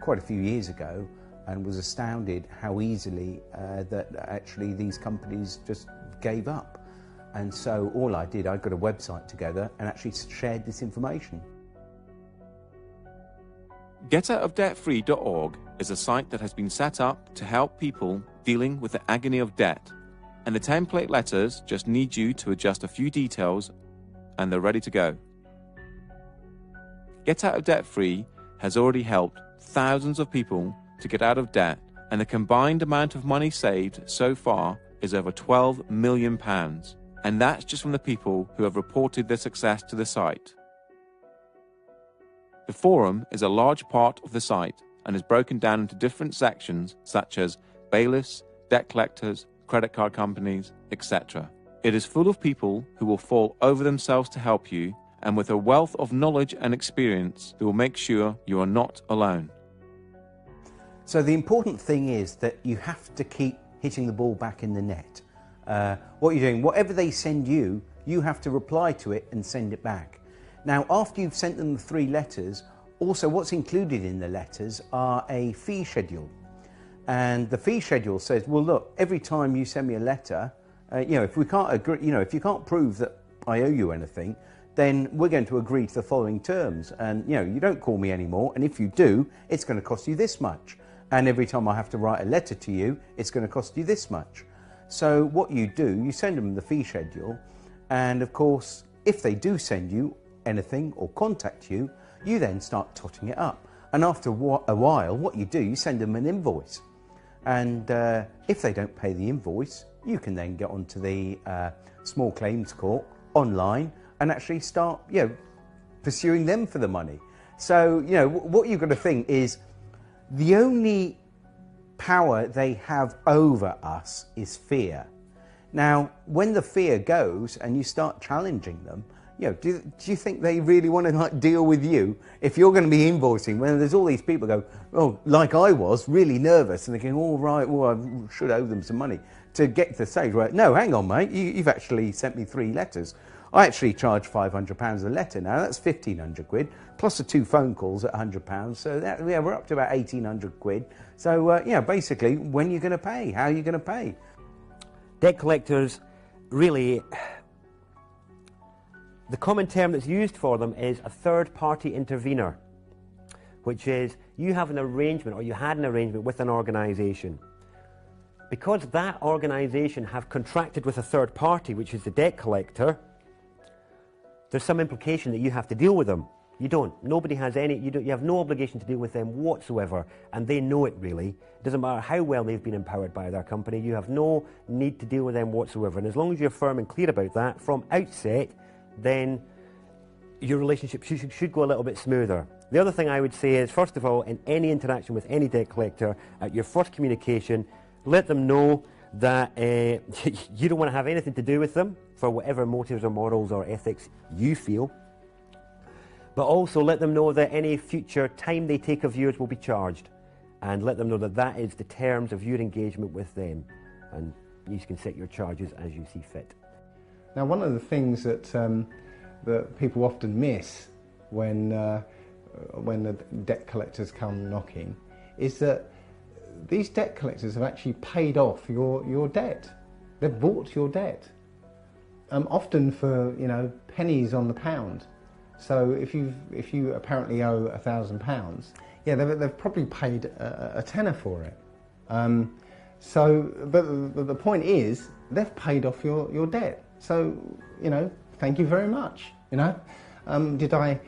quite a few years ago and was astounded how easily that actually these companies just gave up. And so all I did, I got a website together and actually shared this information. GetOutOfDebtFree.org is a site that has been set up to help people dealing with the agony of debt, and the template letters just need you to adjust a few details and they're ready to go. Get Out of Debt Free has already helped thousands of people to get out of debt, and the combined amount of money saved so far is over £12 million, and that's just from the people who have reported their success to the site. The forum is a large part of the site and is broken down into different sections such as bailiffs, debt collectors, credit card companies, etc. It is full of people who will fall over themselves to help you, and with a wealth of knowledge and experience who will make sure you are not alone. So the important thing is that you have to keep hitting the ball back in the net. What you're doing, whatever they send you, you have to reply to it and send it back. Now, after you've sent them the 3 letters, also what's included in the letters are a fee schedule. And the fee schedule says, well, look, every time you send me a letter, if we can't agree, if you can't prove that I owe you anything, then we're going to agree to the following terms. And, you don't call me anymore. And if you do, it's going to cost you this much. And every time I have to write a letter to you, it's going to cost you this much. So what you do, you send them the fee schedule. And of course, if they do send you anything or contact you, you then start totting it up. And after a while, what you do, you send them an invoice. And if they don't pay the invoice, you can then get onto the small claims court online and actually start, pursuing them for the money. So, what you've got to think is the only power they have over us is fear. Now, when the fear goes and you start challenging them, do you think they really want to deal with you if you're going to be invoicing when there's all these people go, oh, like I was, really nervous, and they're going, all right, well, I should owe them some money to get to the stage where, no, hang on, mate, you've actually sent me 3 letters. I actually charge £500 a letter now. That's 1,500 quid, plus the 2 phone calls at £100. So we're up to about 1,800 quid. So basically, when are you going to pay? How are you going to pay? Debt collectors, really, the common term that's used for them is a third-party intervener, which is you have an arrangement, or you had an arrangement with an organisation. Because that organisation have contracted with a third party, which is the debt collector, there's some implication that you have to deal with them. You don't. Nobody has any, you have no obligation to deal with them whatsoever, and they know it really. It doesn't matter how well they've been empowered by their company, you have no need to deal with them whatsoever. And as long as you're firm and clear about that from outset, then your relationship should go a little bit smoother. The other thing I would say is, first of all, in any interaction with any debt collector, at your first communication, let them know that you don't want to have anything to do with them for whatever motives or morals or ethics you feel. But also let them know that any future time they take of yours will be charged, and let them know that that is the terms of your engagement with them, and you can set your charges as you see fit. Now, one of the things that that people often miss when the debt collectors come knocking is that these debt collectors have actually paid off your debt. They've bought your debt, often for pennies on the pound. So if you apparently owe £1,000, yeah, they've probably paid a tenner for it. But the point is, they've paid off your debt. So thank you very much. Did I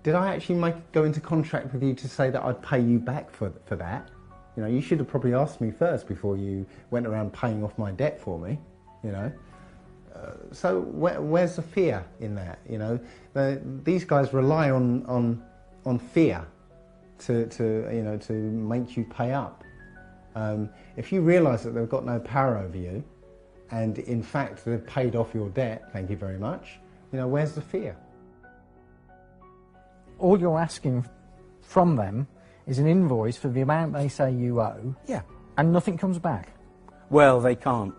actually go into contract with you to say that I'd pay you back for that? You should have probably asked me first before you went around paying off my debt for me. So where's the fear in that? These guys rely on fear to make you pay up. If you realise that they've got no power over you, and in fact they've paid off your debt, thank you very much. Where's the fear? All you're asking from them is an invoice for the amount they say you owe. Yeah. And nothing comes back. Well, they can't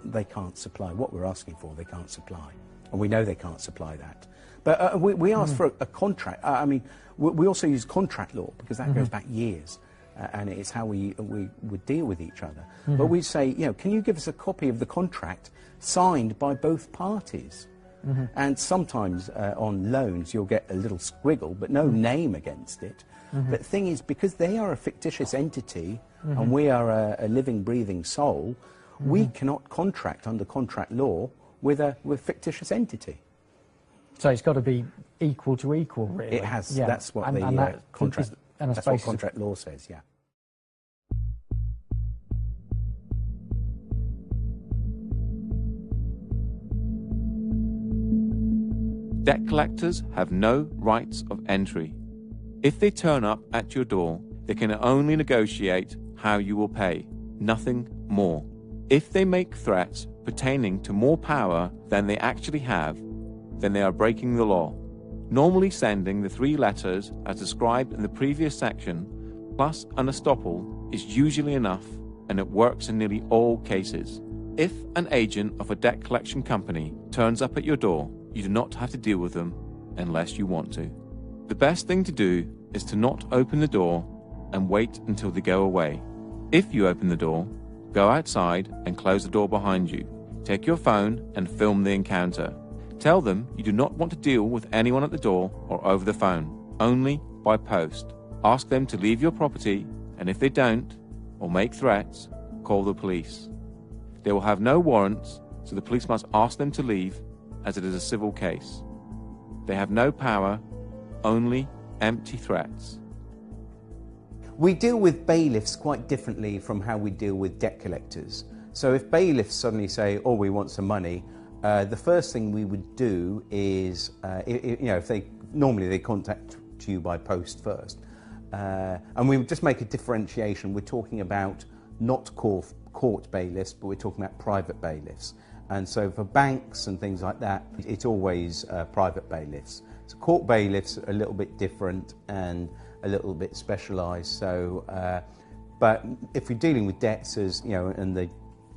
supply what we're asking for. They can't supply, and we know they can't supply that. But we asked for a contract. We also use contract law because that goes back years, and it's how we would deal with each other. But we say, can you give us a copy of the contract signed by both parties? And sometimes on loans you'll get a little squiggle, but no name against it. But the thing is, because they are a fictitious entity and we are a living, breathing soul, we cannot contract under contract law with a fictitious entity. So it's got to be equal to equal, really. It has. Yeah. That's what the contract. That's what contract law says. Yeah. Debt collectors have no rights of entry. If they turn up at your door, they can only negotiate how you will pay, nothing more. If they make threats pertaining to more power than they actually have, then they are breaking the law. Normally sending the 3 letters as described in the previous section, plus an estoppel, is usually enough, and it works in nearly all cases. If an agent of a debt collection company turns up at your door, you do not have to deal with them unless you want to. The best thing to do is to not open the door and wait until they go away. If you open the door, go outside and close the door behind you. Take your phone and film the encounter. Tell them you do not want to deal with anyone at the door or over the phone, only by post. Ask them to leave your property, and if they don't, or make threats, call the police. They will have no warrants, so the police must ask them to leave, as it is a civil case. They have no power, only empty threats. We deal with bailiffs quite differently from how we deal with debt collectors. So if bailiffs suddenly say, oh, we want some money, the first thing we would do is, if they normally contact you by post first. And we would just make a differentiation. We're talking about not court bailiffs, but we're talking about private bailiffs. And so for banks and things like that, it's always private bailiffs. So court bailiffs are a little bit different and a little bit specialised. So, but if you're dealing with debts, as you know, and the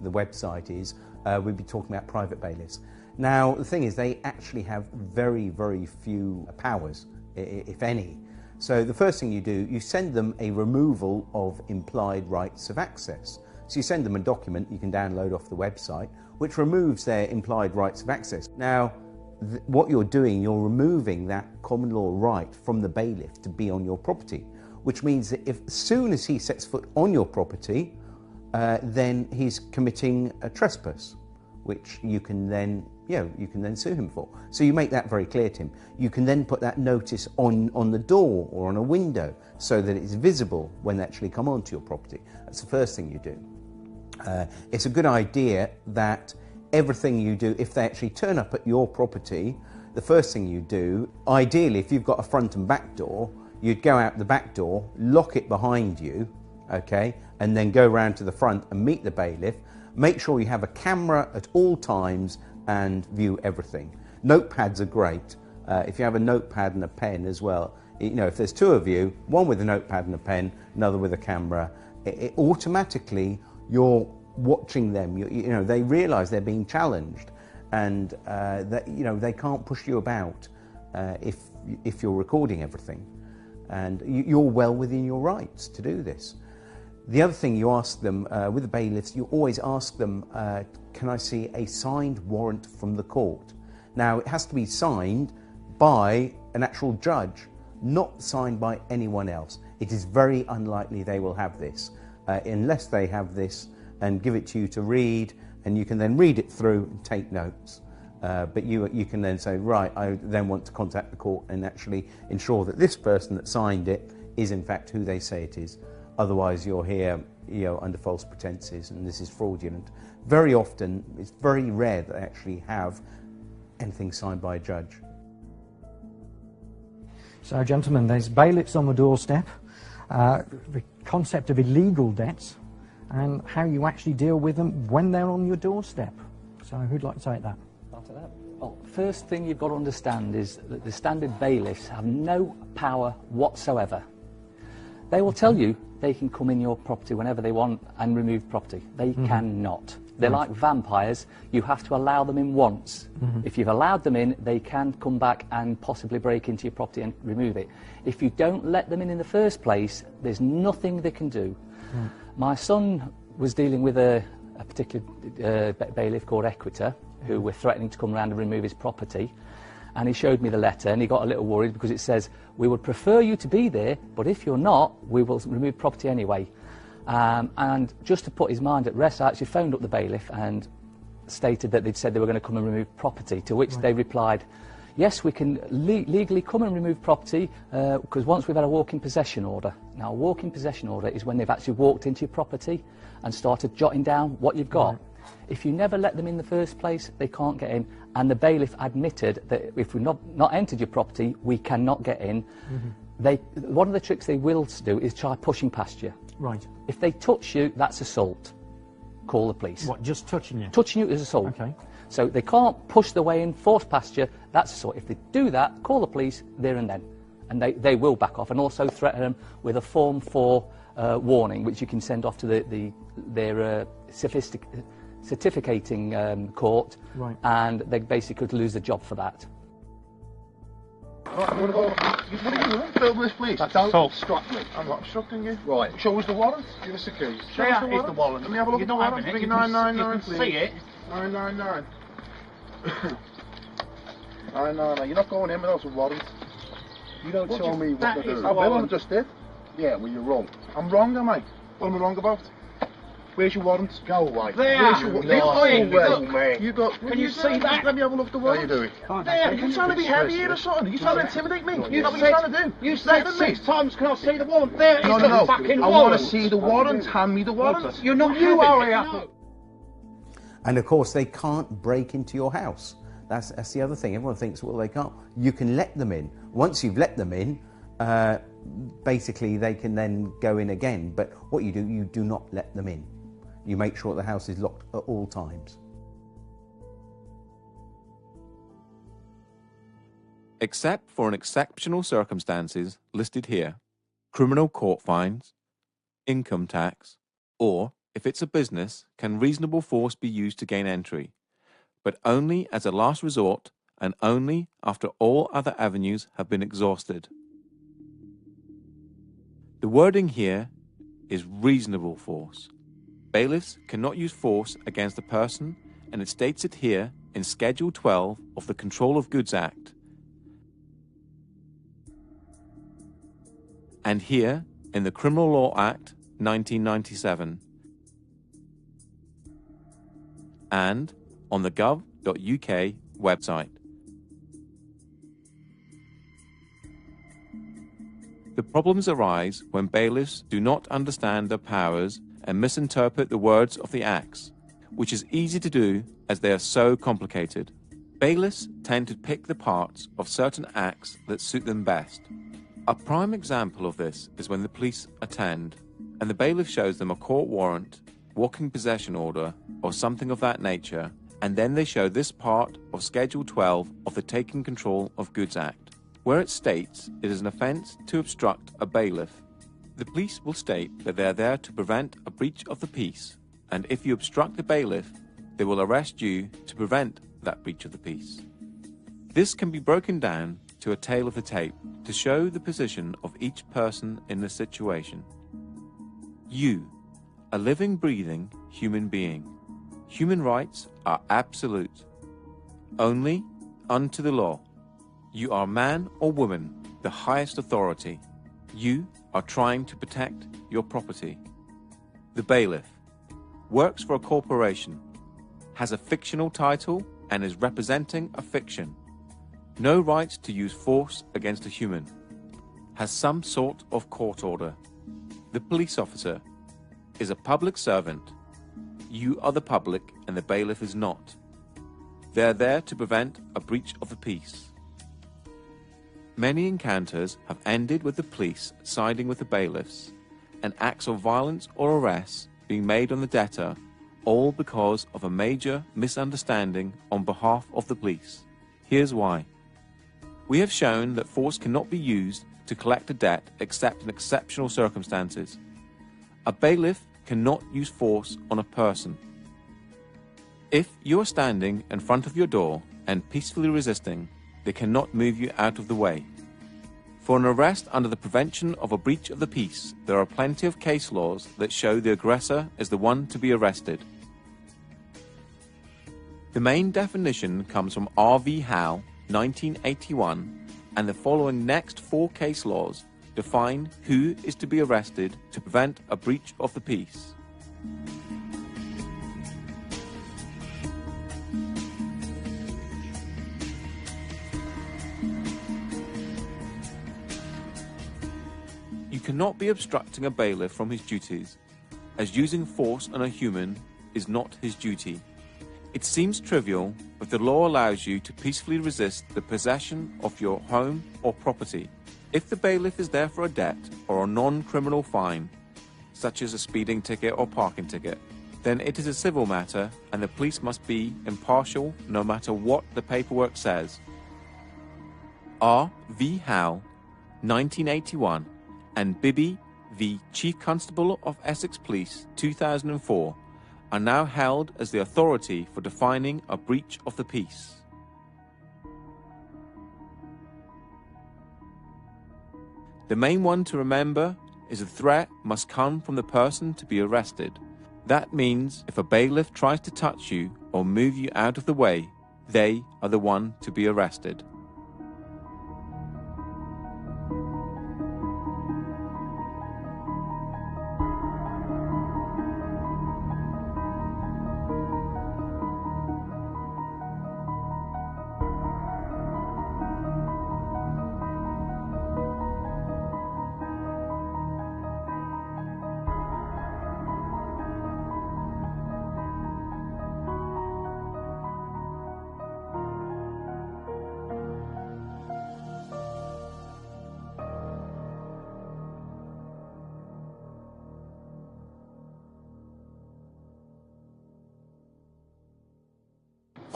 website is, we'd be talking about private bailiffs. Now, the thing is, they actually have very, very few powers, if any. So the first thing you do, you send them a removal of implied rights of access. So you send them a document you can download off the website, which removes their implied rights of access. Now, what you're doing, you're removing that common law right from the bailiff to be on your property, which means that as soon as he sets foot on your property, then he's committing a trespass, which you can then sue him for. So you make that very clear to him. You can then put that notice on the door or on a window so that it's visible when they actually come onto your property. That's the first thing you do. It's a good idea that everything you do, if they actually turn up at your property, the first thing you do, ideally if you've got a front and back door, you'd go out the back door, lock it behind you, okay, and then go round to the front and meet the bailiff. Make sure you have a camera at all times and view everything. Notepads are great. If you have a notepad and a pen as well, if there's 2 of you, one with a notepad and a pen, another with a camera, it automatically you're watching them. They realise they're being challenged, and that they can't push you about if you're recording everything, and you're well within your rights to do this. The other thing you ask them with the bailiffs, you always ask them, can I see a signed warrant from the court? Now, it has to be signed by an actual judge, not signed by anyone else. It is very unlikely they will have this, unless they have this and give it to you to read, and you can then read it through and take notes. But you can then say, right, I then want to contact the court and actually ensure that this person that signed it is in fact who they say it is. Otherwise you're here under false pretenses, and this is fraudulent. Very often, it's very rare that they actually have anything signed by a judge. So, gentlemen, there's bailiffs on the doorstep, the concept of illegal debts, and how you actually deal with them when they're on your doorstep. So, who'd like to take that? Well, first thing you've got to understand is that the standard bailiffs have no power whatsoever. They will tell you they can come in your property whenever they want and remove property. They cannot. They're like vampires. You have to allow them in once. If you've allowed them in, they can come back and possibly break into your property and remove it. If you don't let them in the first place, there's nothing they can do. My son was dealing with a a particular bailiff called Equiter, who were threatening to come around and remove his property. And he showed me the letter, and he got a little worried because it says, "We would prefer you to be there, but if you're not, we will remove property anyway." And just to put his mind at rest, I actually phoned up the bailiff and stated that they'd said they were going to come and remove property, to which they replied, "Yes, we can legally come and remove property because once we've had a walk-in possession order." Now, a walk-in possession order is when they've actually walked into your property and started jotting down what you've got. If you never let them in the first place, they can't get in. And the bailiff admitted that if we've not entered your property, we cannot get in. One of the tricks they will do is try pushing past you. Right. If they touch you, that's assault. Call the police. What, just touching you? Touching you is assault. Okay. So they can't push their way in, force past you, that's assault. If they do that, call the police there and then. And they will back off, and also threaten them with a Form 4 warning, which you can send off to their certificating court, and they basically could lose the job for that. Right, I'm going to go. What are you doing? Film this, please. Don't obstruct me. I'm not obstructing you. Right. Show us the warrant. Give us the keys. Show us the warrant. Let me have a look at the warrant. Bring 999, please. See it. 999. 999. You're not going in without a warrant. You don't tell me what to do. I will. I just did. Yeah, well, you're wrong. I'm wrong, am I? What am I wrong about? Where's your warrant? Go away. There. Where's your warrant? You got. Can you see that? Let me have a look at the warrant. How you doing? There. Are you trying to be heavy here or something? Are you trying to intimidate me? You know what you're trying to do? You said 6 times, can I see the warrant? There is the fucking warrant. I want to see the warrant. Hand me the warrant. You're not. You are here. And of course, they can't break into your house. That's the other thing. Everyone thinks, well, they can't. You can let them in. Once you've let them in, basically they can then go in again. But what you do not let them in. You make sure the house is locked at all times. Except for in exceptional circumstances listed here, criminal court fines, income tax, or, if it's a business, can reasonable force be used to gain entry, but only as a last resort and only after all other avenues have been exhausted. The wording here is reasonable force. Bailiffs cannot use force against a person, and it states it here in Schedule 12 of the Control of Goods Act. And here in the Criminal Law Act 1997. And on the gov.uk website. The problems arise when bailiffs do not understand their powers and misinterpret the words of the acts, which is easy to do as they are so complicated. Bailiffs tend to pick the parts of certain acts that suit them best. A prime example of this is when the police attend and the bailiff shows them a court warrant, walking possession order, or something of that nature, and then they show this part of Schedule 12 of the Taking Control of Goods Act, where it states it is an offence to obstruct a bailiff. The police will state that they are there to prevent a breach of the peace, and if you obstruct the bailiff, they will arrest you to prevent that breach of the peace. This can be broken down to a tale of the tape to show the position of each person in the situation. You, a living, breathing human being. Human rights are absolute. Only unto the law. You are man or woman, the highest authority. You are trying to protect your property. The bailiff works for a corporation, has a fictional title and is representing a fiction. No right to use force against a human. Has some sort of court order. The police officer is a public servant. You are the public and the bailiff is not. They are there to prevent a breach of the peace. Many encounters have ended with the police siding with the bailiffs, and acts of violence or arrests being made on the debtor, all because of a major misunderstanding on behalf of the police. Here's why. We have shown that force cannot be used to collect a debt except in exceptional circumstances. A bailiff cannot use force on a person. If you are standing in front of your door and peacefully resisting, they cannot move you out of the way. For an arrest under the prevention of a breach of the peace, there are plenty of case laws that show the aggressor is the one to be arrested. The main definition comes from R.V. Howe, 1981, and the following next 4 case laws define who is to be arrested to prevent a breach of the peace. You cannot be obstructing a bailiff from his duties, as using force on a human is not his duty. It seems trivial, but the law allows you to peacefully resist the possession of your home or property. If the bailiff is there for a debt or a non-criminal fine, such as a speeding ticket or parking ticket, then it is a civil matter and the police must be impartial no matter what the paperwork says. R.V. Howe, 1981, and Bibby v. Chief Constable of Essex Police, 2004, are now held as the authority for defining a breach of the peace. The main one to remember is the threat must come from the person to be arrested. That means if a bailiff tries to touch you or move you out of the way, they are the one to be arrested.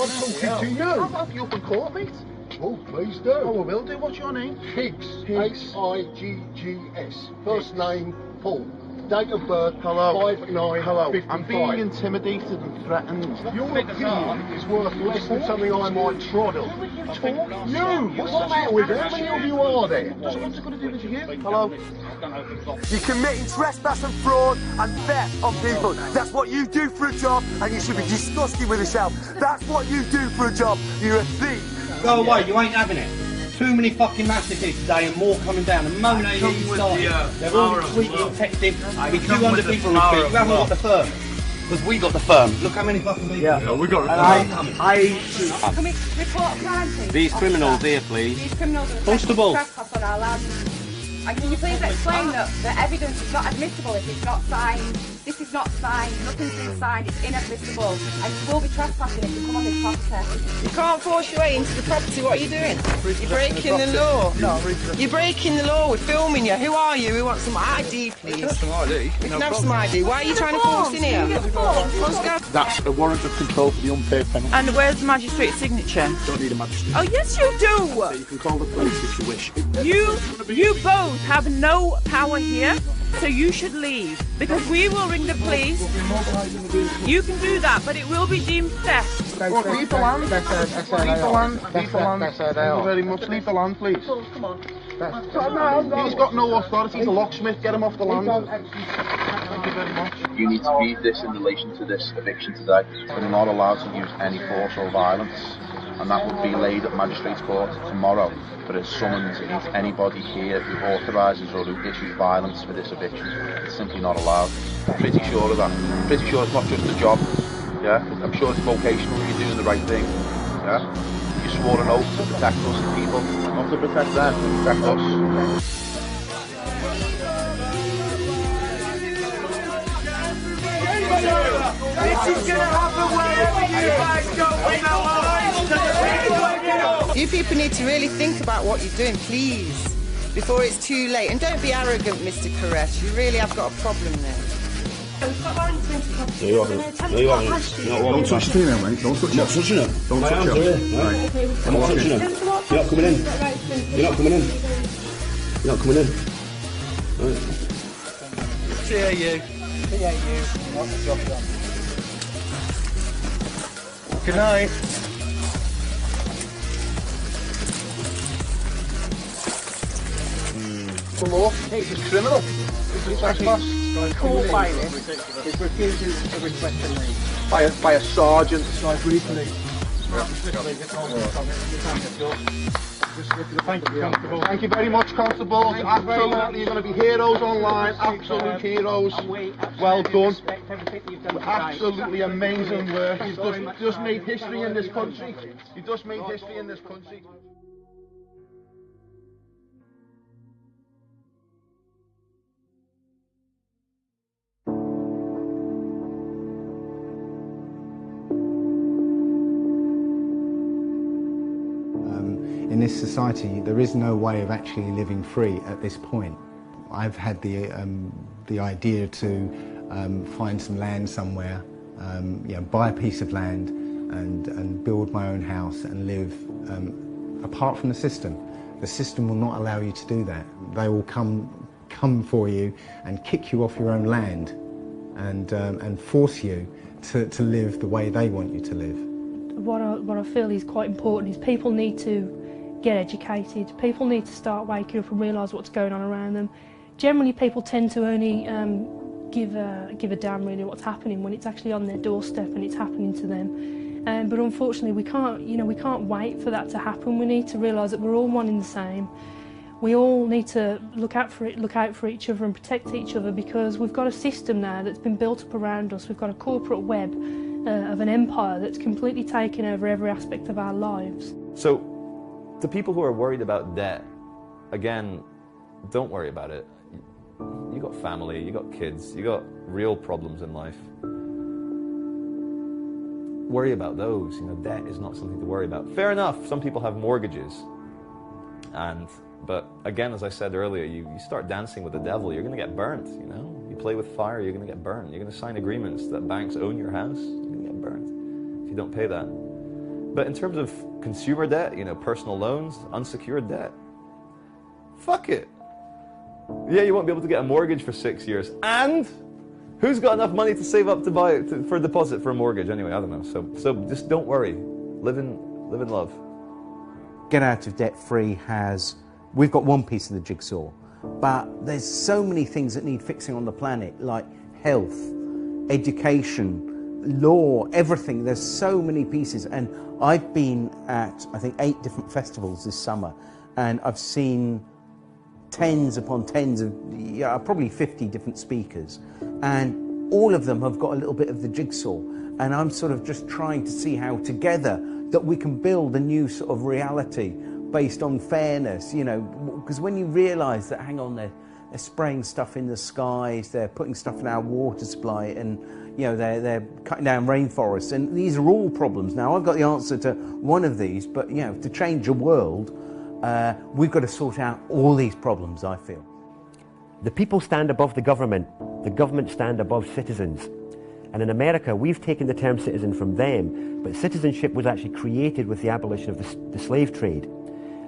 I'm talking to you. I'll help you up in court, mate. Oh, please do. Oh, I will do. What's your name? Higgs. H-I-G-G-S. First name, Paul. Date of birth, 5/9/55. I'm being intimidated and threatened. Your opinion is worth less than something I might twaddle. You! What's the matter with you? How many of you are there? What's it got to do with you? Hello? You're committing trespass and fraud and theft on people. That's what you do for a job, and you should be disgusted with yourself. That's what you do for a job. You're a thief. Go away, you ain't having it. Too many fucking massacres today and more coming down. And Monet even started. They're all tweeting and texting. With 200 people in speech. You haven't got the firm. Because we got the firm. Look how many fucking people. Yeah, we got the firm. Can we report a crime scene? These criminals here, please. These criminals are Constable. trespass on our land. And can you please explain that the evidence is not admissible if it's not signed? This is not signed, nothing's been signed, it's inadmissible. And you will be trespassing if you come on this property. You can't force your way into the property. What are you doing? You're breaking the law. You're breaking the law. We're filming you. Who are you? We want some ID, please. We can have some ID. We can have some ID. Why are you trying to force in here? Let's go. That's a warrant of control for the unpaid penalty. And where's the magistrate's signature? Don't need a magistrate. Oh, yes, you do. You can call the police if you wish. You both have no power here, so you should leave. Because we will ring the police. You can do that, but it will be deemed theft. Leave the land. Leave the land. Leave the land. Thank you very much. Leave the land, please. Come on. He's got no authority. He's a locksmith. Get him off the land. Thank you very much. You need to read this in relation to this eviction today. We're not allowed to use any force or violence, and that would be laid at Magistrates Court tomorrow. But it's summons against anybody here who authorises or who issues violence for this eviction. It's simply not allowed. I'm pretty sure of that. I'm pretty sure it's not just a job. Yeah, I'm sure it's vocational. You're doing the right thing. Yeah, you swore an oath to protect us, the people, not to protect them, to protect us. This is going to happen wherever you guys go with no eyes. You people need to really think about what you're doing, please, before it's too late. And don't be arrogant, Mr. Koresh. You really have got a problem there. You haven't. Don't touch the female, mate. Don't touch her. Not touching her. Don't touch her. Right. I'm not touching her. You're not coming in. You're not coming in. You're not coming in. Right. PAU. What's the job done? Good night. The law. This is criminal. This is trespass. Court bailiff is refusing to request a leave by a sergeant. Guys, we need to leave. Thank you very much, Constables. Absolutely, you're going to be heroes online. Absolute heroes. Well done. Absolutely amazing work. You've just made history in this country. You've just made history in this country. In this society, there is no way of actually living free at this point. I've had the idea to find some land somewhere, you know, buy a piece of land and build my own house and live apart from the system. The system will not allow you to do that. They will come for you and kick you off your own land and force you to live the way they want you to live. What I feel is quite important is people need to get educated. People need to start waking up and realise what's going on around them. Generally, people tend to only give a damn really what's happening when it's actually on their doorstep and it's happening to them. But unfortunately, we can't wait for that to happen. We need to realise that we're all one and the same. We all need to look out for each other and protect each other, because we've got a system now that's been built up around us. We've got a corporate web of an empire that's completely taken over every aspect of our lives. So, the people who are worried about debt, again, don't worry about it. You got family, you got kids, you got real problems in life. Worry about those. You know, debt is not something to worry about. Fair enough, some people have mortgages. But again, as I said earlier, you start dancing with the devil, you're going to get burnt, you know? You play with fire, you're going to get burned. You're going to sign agreements that banks own your house, you're going to get burnt if you don't pay that. But in terms of consumer debt, you know, personal loans, unsecured debt, fuck it. Yeah, you won't be able to get a mortgage for 6 years. And who's got enough money to save up to buy for a deposit for a mortgage? Anyway, I don't know. So just don't worry. Live in love. Get out of debt free we've got one piece of the jigsaw, but there's so many things that need fixing on the planet, like health, education, law, everything. There's so many pieces, and I've been at, I think, 8 different festivals this summer, and I've seen tens upon tens of, probably 50 different speakers, and all of them have got a little bit of the jigsaw, and I'm sort of just trying to see how together that we can build a new sort of reality based on fairness, you know, because when you realise that, hang on, they're spraying stuff in the skies, they're putting stuff in our water supply, and you know, they're cutting down rainforests, and these are all problems. Now, I've got the answer to one of these, but you know, to change the world, we've got to sort out all these problems, I feel. The people stand above the government stand above citizens. And in America, we've taken the term citizen from them, but citizenship was actually created with the abolition of the slave trade.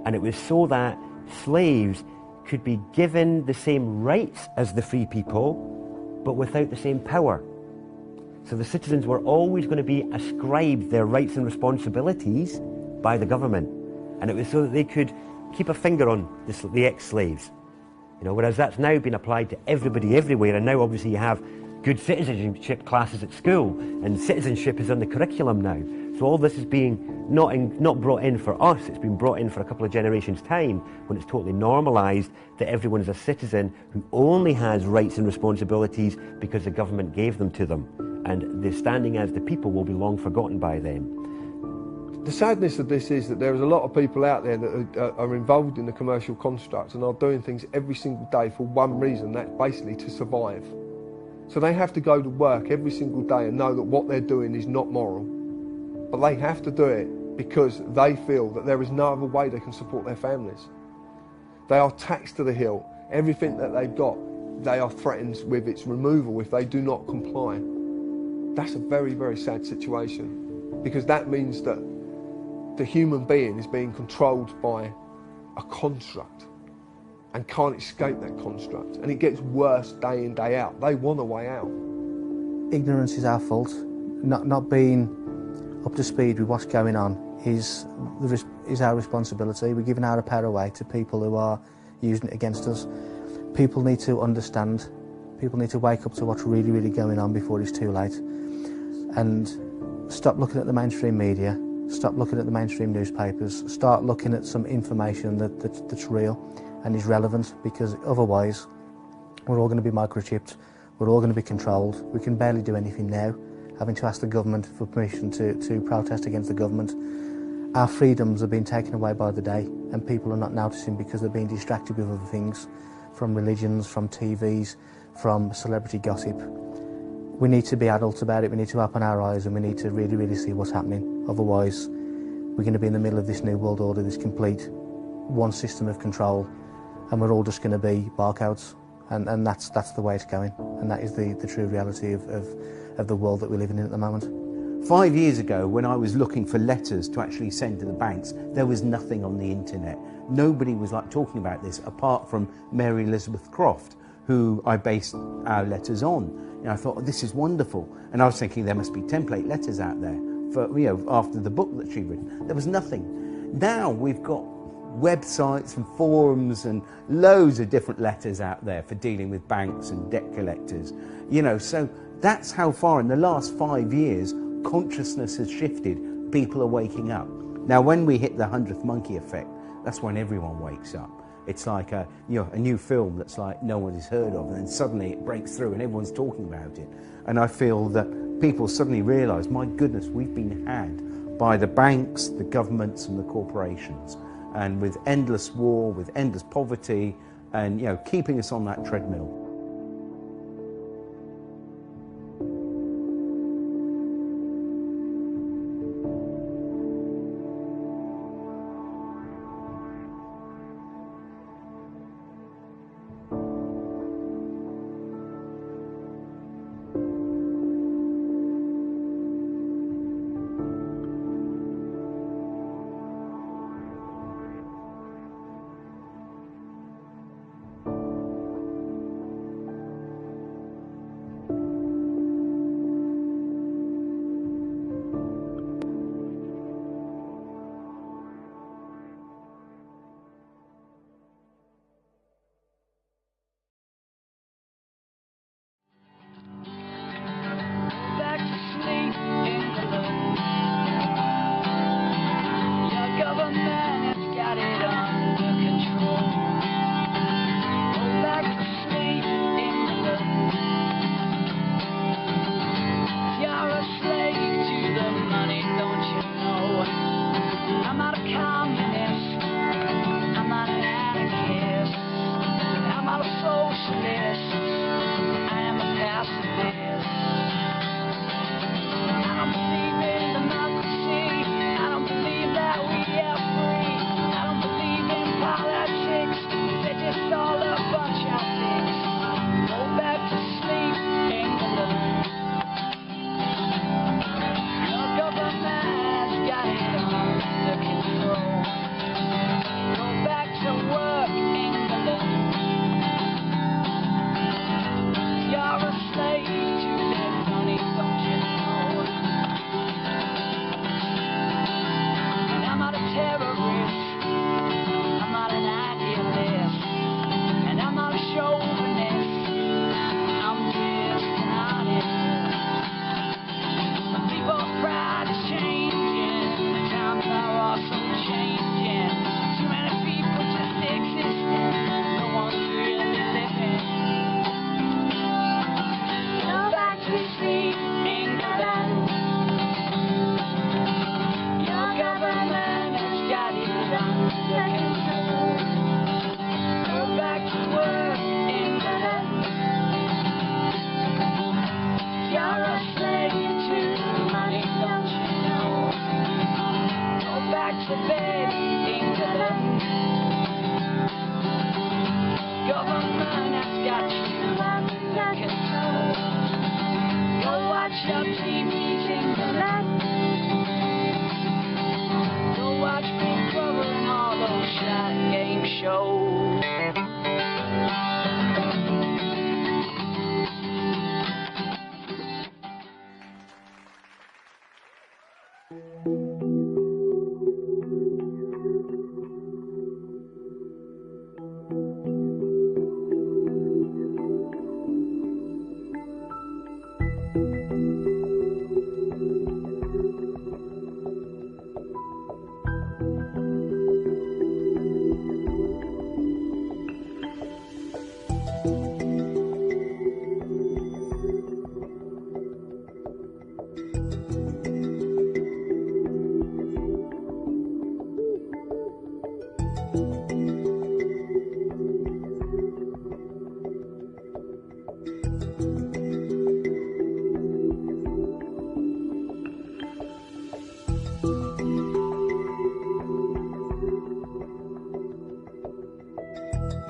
And it was so that slaves could be given the same rights as the free people, but without the same power. So the citizens were always going to be ascribed their rights and responsibilities by the government. And it was so that they could keep a finger on the ex-slaves. You know, whereas that's now been applied to everybody everywhere, and now obviously you have good citizenship classes at school, and citizenship is on the curriculum now. So all this is being not brought in for us, it's been brought in for a couple of generations' time, when it's totally normalised that everyone is a citizen who only has rights and responsibilities because the government gave them to them. And the standing as the people will be long forgotten by them. The sadness of this is that there is a lot of people out there that are involved in the commercial construct and are doing things every single day for one reason, that's basically to survive. So they have to go to work every single day and know that what they're doing is not moral. But they have to do it because they feel that there is no other way they can support their families. They are taxed to the hilt. Everything that they've got, they are threatened with its removal if they do not comply. That's a very, very sad situation, because that means that the human being is being controlled by a construct and can't escape that construct, and it gets worse day in, day out. They want a way out. Ignorance is our fault. Not being up to speed with what's going on is our responsibility. We're giving our power away to people who are using it against us. People need to understand. People need to wake up to what's really, really going on before it's too late, and stop looking at the mainstream media. stop looking at the mainstream newspapers, start looking at some information that's real and is relevant, because otherwise we're all going to be microchipped, we're all going to be controlled. We can barely do anything now, having to ask the government for permission to protest against the government. Our freedoms are being taken away by the day, and people are not noticing because they're being distracted with other things, from religions, from TVs, from celebrity gossip. We need to be adults about it, we need to open our eyes, and we need to really, really see what's happening. Otherwise, we're going to be in the middle of this new world order, this complete one system of control, and we're all just going to be barcodes. And that's the way it's going, and that is the true reality of the world that we're living in at the moment. 5 years ago, when I was looking for letters to actually send to the banks, there was nothing on the internet. Nobody was like talking about this, apart from Mary Elizabeth Croft, who I based our letters on. You know, I thought, oh, this is wonderful, and I was thinking there must be template letters out there for, you know, after the book that she'd written. There was nothing. Now we've got websites and forums and loads of different letters out there for dealing with banks and debt collectors. You know, so that's how far in the last 5 years consciousness has shifted. People are waking up. Now when we hit the 100th monkey effect, that's when everyone wakes up. It's like a new film that's like no one has heard of, and then suddenly it breaks through and everyone's talking about it. And I feel that people suddenly realise, my goodness, we've been had by the banks, the governments and the corporations. And with endless war, with endless poverty, and, you know, keeping us on that treadmill.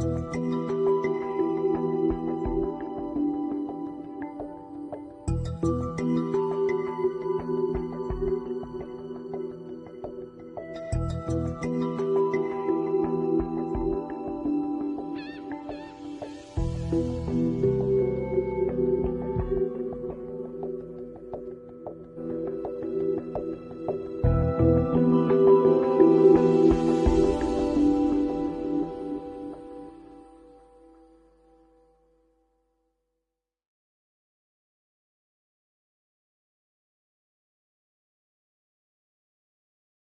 you.